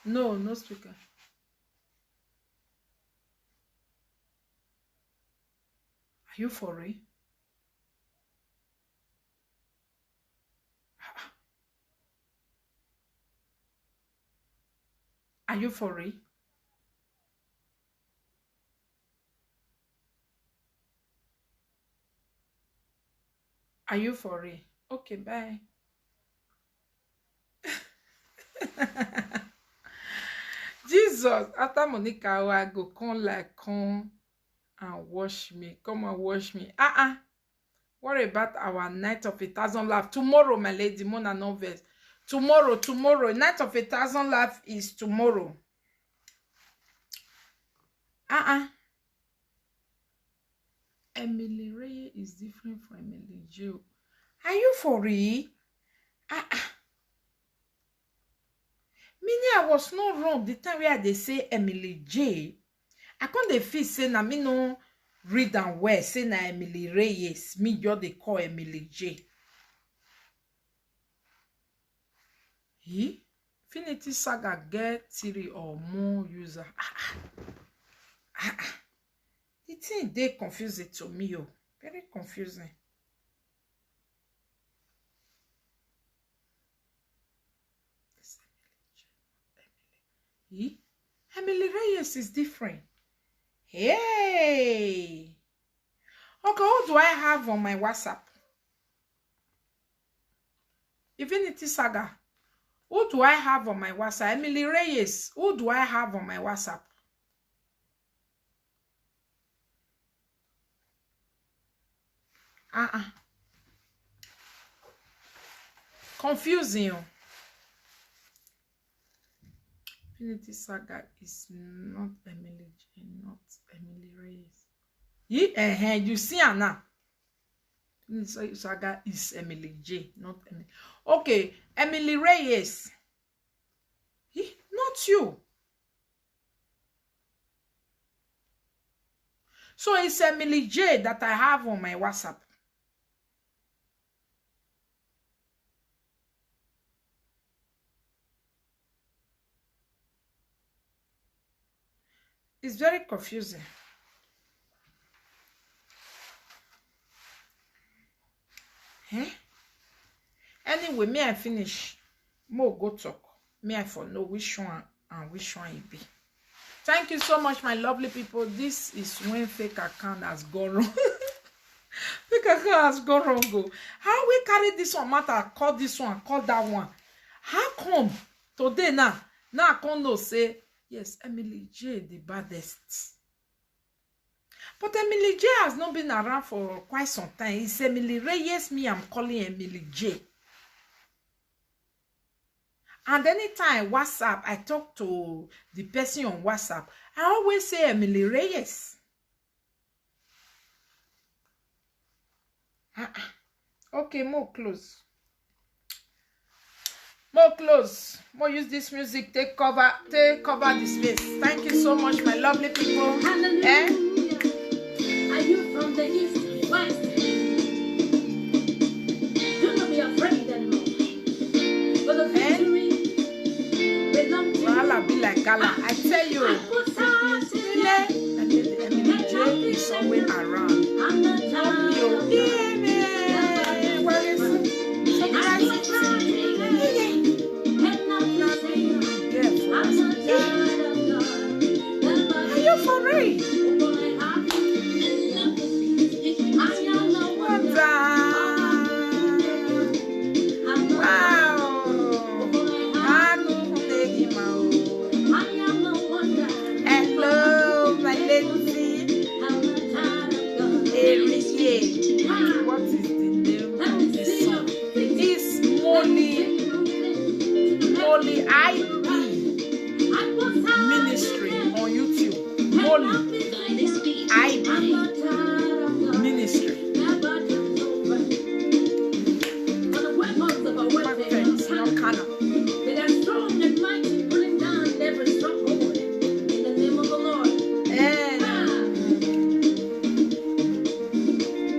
No speaker. Are you for real? Are you for real? Are you for real? Okay, bye. Jesus, after Monica, I go come and wash me. Come and wash me. What about our night of 1,000 laughs? Tomorrow, my lady, Mona Noves. Tomorrow. Night of 1,000 laughs is tomorrow. Emily Ray is different from Emily Joe. Are you for real? Meaning I was not wrong the time where they say Emily J. I can't dey feel say na me no read and well say na Emily Reyes. Me just they call Emily J. Infinity Saga get 3 or more user. The thing they confuse it to me. Very confusing. Emily Reyes is different. Hey. Okay, who do I have on my WhatsApp? Infinity Saga. Who do I have on my WhatsApp? Emily Reyes. Who do I have on my WhatsApp? Confusing. Infinity Saga is not Emily J, not Emily Reyes. You see her now. Infinity Saga is Emily J, not Emily. Okay, Emily Reyes. Not you. So it's Emily J that I have on my WhatsApp. It's very confusing. Anyway, me I finish. More go talk. Me I for know which one and which one it be. Thank you so much, my lovely people. This is when fake account has gone wrong. Fake account has gone wrong. Go. How we carry this one matter? Call this one, call that one. How come today now? Now I can't know say. Yes, Emily J, the baddest. But Emily J has not been around for quite some time. It's Emily Reyes, me, I'm calling Emily J. And anytime WhatsApp, I talk to the person on WhatsApp, I always say Emily Reyes. Okay, more close. More close. More use this music. Take cover the space. Thank you so much, my lovely people. Hallelujah. Are you from the east, west? Do not be afraid anymore. For the victory belongs to you. I'll be like Gala. I tell you, Emily J is always around. I'm not tired. Where is Are you for real? Hello, my lady. What is the name of this song? It's Molly IB Ministry on YouTube. Molly IB Ministry. Perfect, not Kana. They are strong and mighty, pulling down every stronghold in the name of the Lord.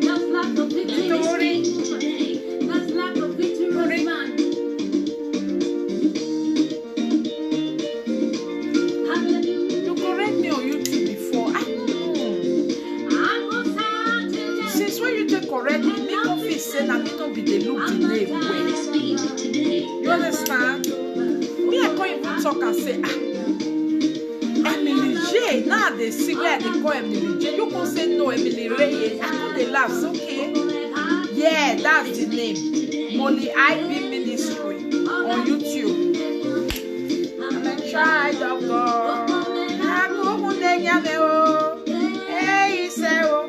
Just like the victory, that's like the victory man. Hallelujah. You correct me on YouTube before. I know. I was hard to Since when you take correct me, make no fit say na me no be the look the name well. You understand? Me I can't even talk and say Emily J. Now they see where they call Emily J. You can say no, Emily Reyes. I know they laugh. It's okay. Yeah, that's the name. Molly IB Ministry on YouTube. I'm a child of God. I go home they give me oh. Hey, say oh.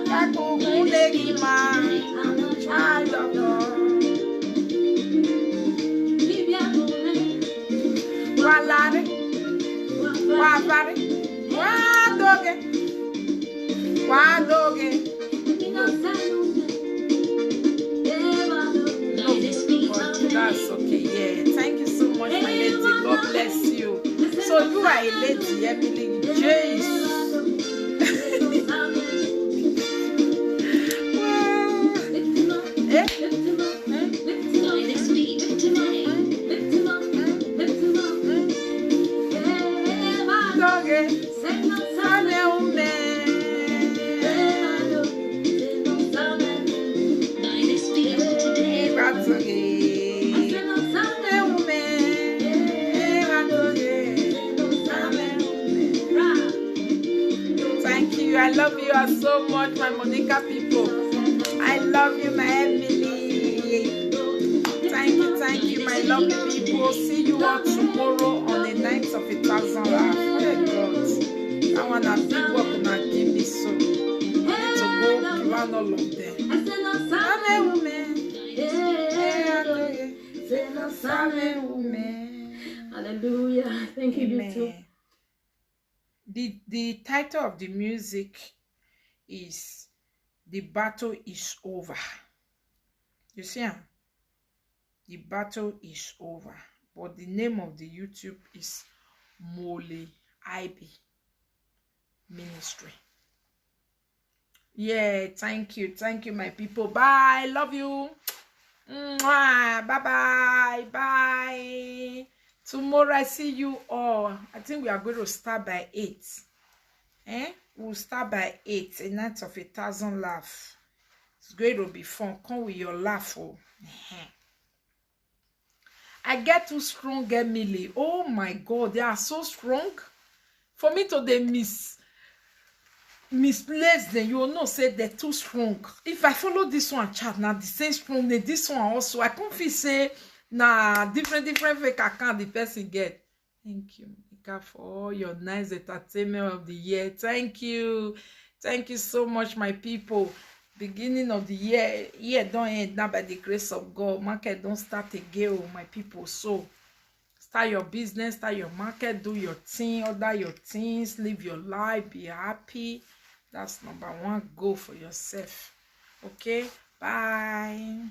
I go home they give me. I'm a child of God. Walare, wavare, wadoge. That's okay, yeah. Thank you so much, my lady. God bless you. So you are a lady, Emily J. are so much, my Monica people. I love you, my Emily. Thank you, my lovely people. See you all tomorrow on the night of 1,000 laughs. Oh God, I wanna big work una give me so. I need to go plan all of them. I'm a woman. Hallelujah. Thank you, beautiful. The title of the music is The Battle is Over. You see, The Battle is Over. But the name of the YouTube is Mole IB Ministry. Yeah, thank you, my people. Bye, love you. Mwah. Bye. Tomorrow I see you all. I think we are going to start by 8. We'll start by 8. A night of 1,000 laughs. It's going to be fun. Come with your laugh. Oh. I get too strong, Emily. Oh my God, they are so strong. For me to they misplace them, you will not say they're too strong. If I follow this one chat now, the same strong, this one also, I can't feel say nah different fake account the person get. Thank you, Monica, for all your nice entertainment of the year. Thank you so much, my people. Beginning of the year don't end now by the grace of God. Market don't start again, my people. So start your business, start your market, do your thing, order your things, live your life, be happy. That's number one goal for yourself. Okay, bye.